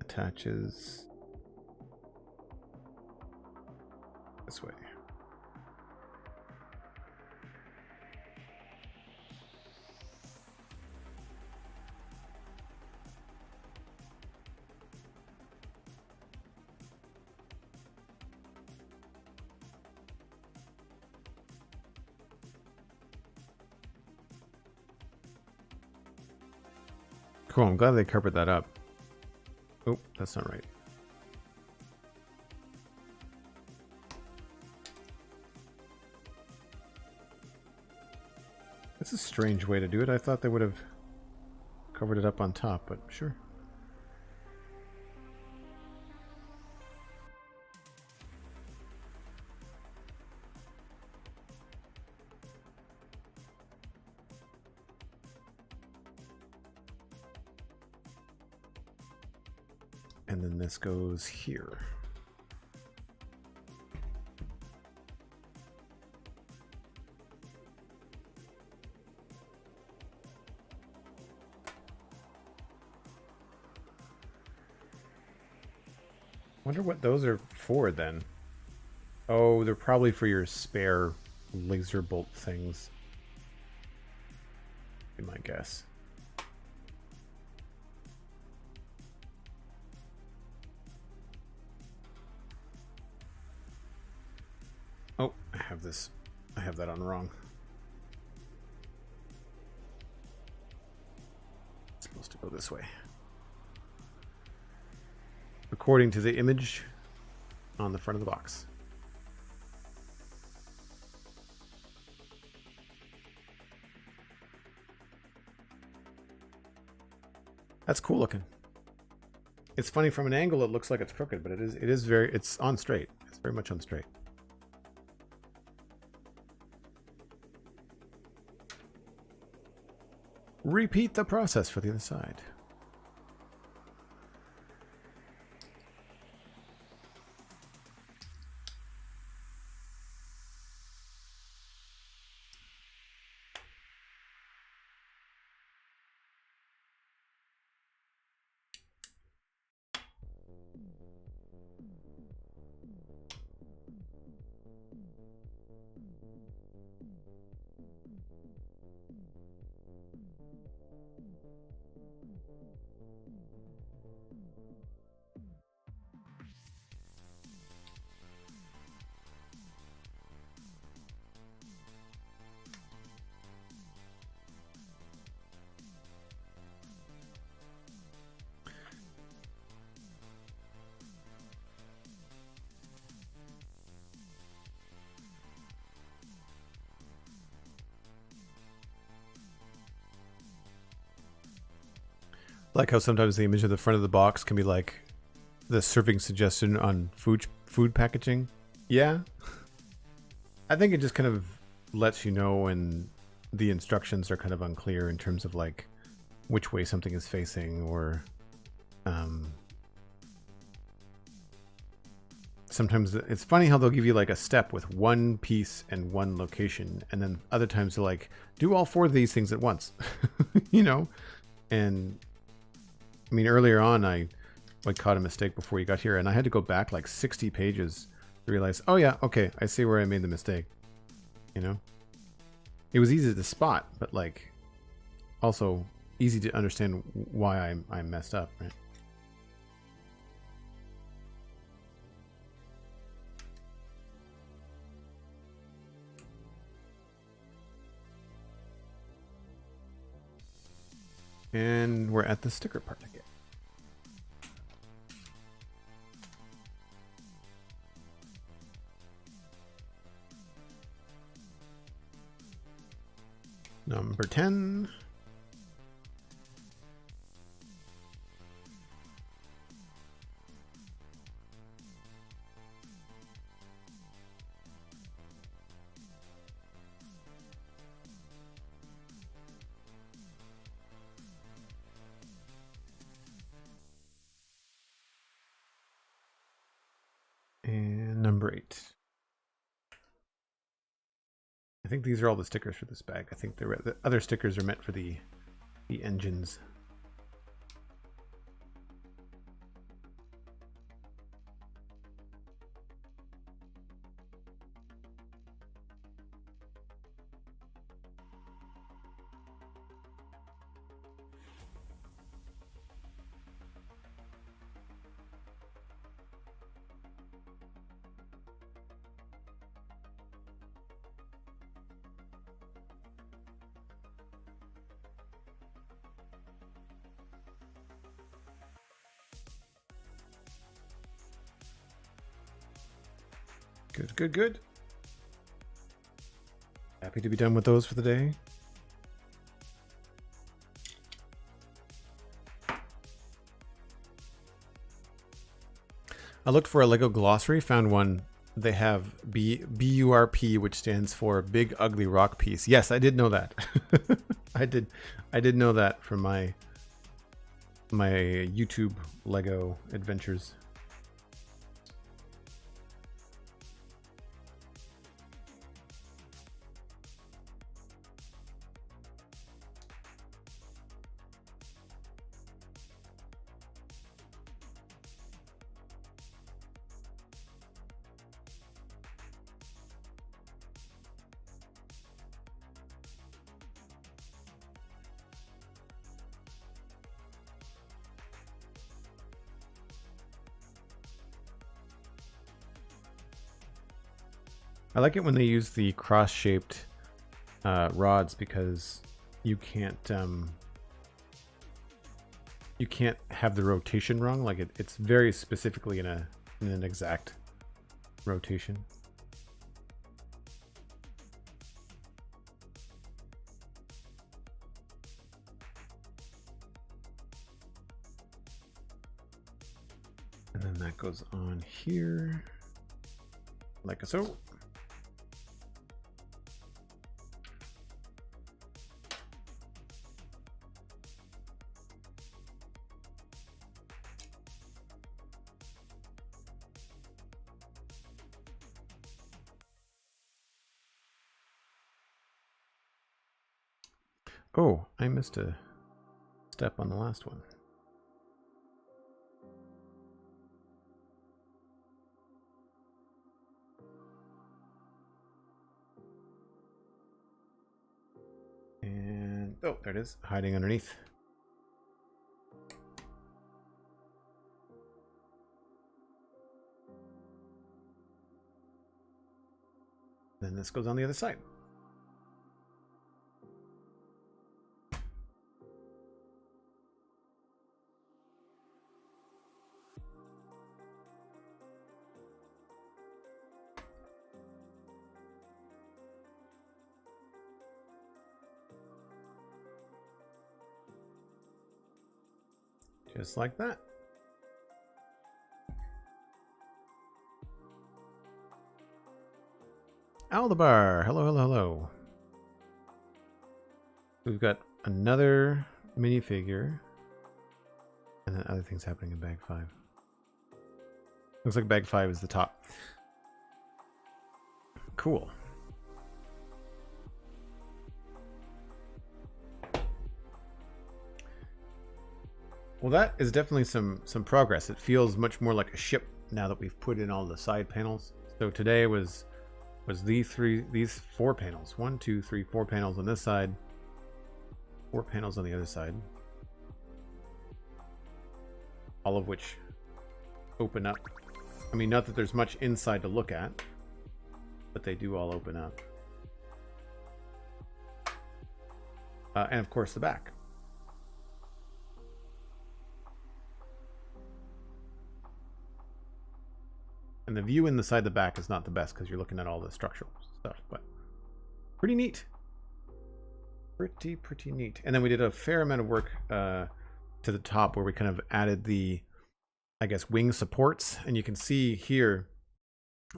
S1: attaches this way. Cool, I'm glad they covered that up. Oh, that's not right. That's a strange way to do it. I thought they would have covered it up on top, but sure. And then this goes here. Wonder what those are for then. Oh, they're probably for your spare laser bolt things. Be my guess. Oh, I have this. I have that on wrong. It's supposed to go this way. according to the image on the front of the box. That's cool looking. It's funny from an angle it looks like it's crooked, but it's on straight. It's very much on straight. Repeat the process for the other side. Like how sometimes the image of the front of the box can be like the serving suggestion on food packaging. Yeah. I think it just kind of lets you know when the instructions are kind of unclear in terms of like which way something is facing, or sometimes it's funny how they'll give you like a step with one piece and one location, and then other times they're like, do all 4 of these things at once. You know? And I mean, earlier on, I caught a mistake before you got here, and I had to go back like 60 pages to realize, oh yeah, okay, I see where I made the mistake. You know? It was easy to spot, but like also easy to understand why I messed up, right? And we're at the sticker part again. Number 10. And number 8. I think these are all the stickers for this bag. I think the other stickers are meant for the engines. Good, good, good. Happy to be done with those for the day. I looked for a Lego glossary, found one. They have BURP, which stands for Big Ugly Rock Piece. Yes, I did know that. I did know that from my YouTube Lego adventures. I like it when they use the cross-shaped rods, because you can't you can't have the rotation wrong. Like it's very specifically in an exact rotation. And then that goes on here, like so. Oh, I missed a step on the last one. And, oh, there it is, hiding underneath. Then this goes on the other side. Just like that. Aldebar, hello, hello, hello. We've got another minifigure, and then other things happening in bag 5. Looks like bag 5 is the top. Cool. Well, that is definitely some progress. It feels much more like a ship now that we've put in all the side panels. So today was these 4 panels. 1, 2, 3, 4 panels on this side, 4 panels on the other side, all of which open up. I mean, not that there's much inside to look at, but they do all open up. And of course the back. And the view inside the back is not the best because you're looking at all the structural stuff, but pretty neat. Pretty neat. And then we did a fair amount of work to the top where we kind of added the, I guess, wing supports. And you can see here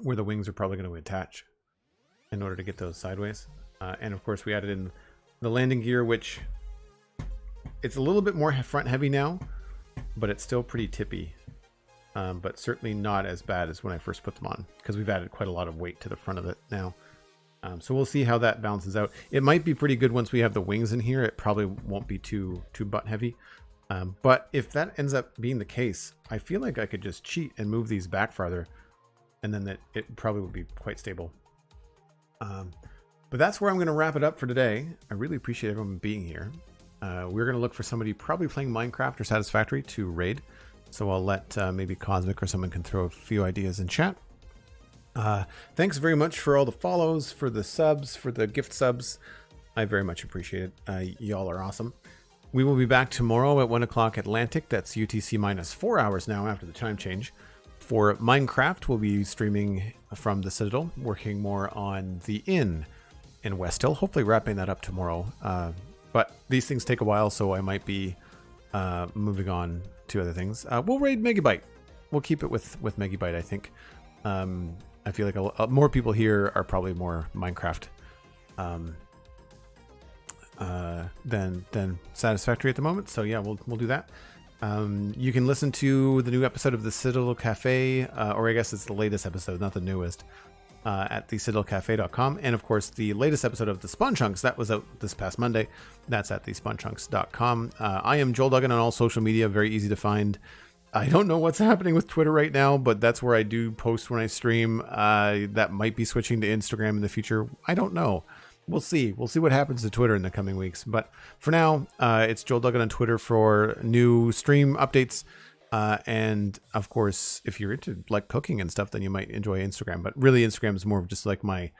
S1: where the wings are probably going to attach in order to get those sideways. And of course we added in the landing gear, which it's a little bit more front heavy now, but it's still pretty tippy. But certainly not as bad as when I first put them on, because we've added quite a lot of weight to the front of it now. So we'll see how that balances out. It might be pretty good once we have the wings in here. It probably won't be too butt heavy. But if that ends up being the case, I feel like I could just cheat and move these back farther, and then it probably would be quite stable. But that's where I'm going to wrap it up for today. I really appreciate everyone being here. We're going to look for somebody probably playing Minecraft or Satisfactory to raid. So I'll let maybe Cosmic or someone can throw a few ideas in chat. Thanks very much for all the follows, for the subs, for the gift subs. I very much appreciate it. Y'all are awesome. We will be back tomorrow at 1 o'clock Atlantic. That's UTC minus 4 hours now after the time change. For Minecraft, we'll be streaming from the Citadel, working more on the inn in West Hill. Hopefully wrapping that up tomorrow. But these things take a while, so I might be moving on to other things. We'll raid Megabyte. We'll keep it with Megabyte, I think. I feel like more people here are probably more Minecraft than Satisfactory at the moment. So yeah, we'll do that. You can listen to the new episode of the Citadel Cafe, or I guess it's the latest episode, not the newest, at thecitadelcafe.com. And of course, the latest episode of the Spawn Chunks that was out this past Monday. That's at thespawnchunks.com. I am Joel Duggan on all social media, very easy to find. I don't know what's happening with Twitter right now, but that's where I do post when I stream. That might be switching to Instagram in the future. I don't know. We'll see. We'll see what happens to Twitter in the coming weeks. But for now, it's Joel Duggan on Twitter for new stream updates. And of course, if you're into like cooking and stuff, then you might enjoy Instagram. But really, Instagram is more of just like my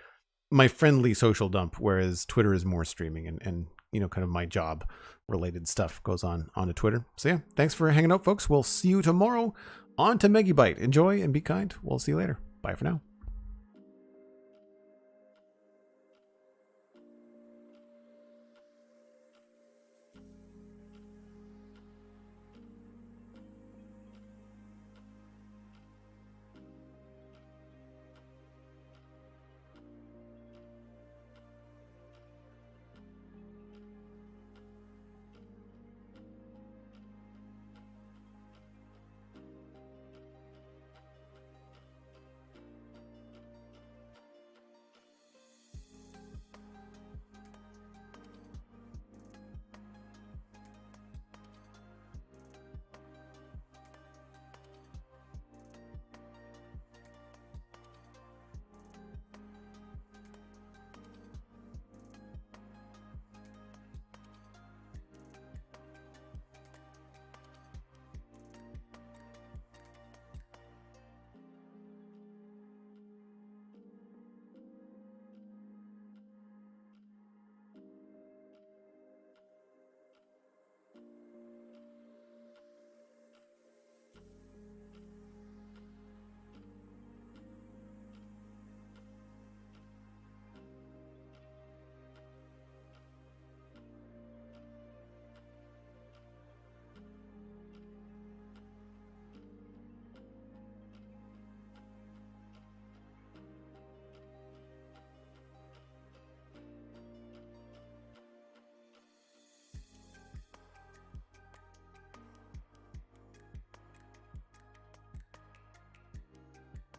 S1: friendly social dump, whereas Twitter is more streaming and you know, kind of my job. related stuff goes on onto Twitter. So yeah, thanks for hanging out, folks. We'll see you tomorrow on to Megabyte. Enjoy and be kind. We'll see you later. Bye for now.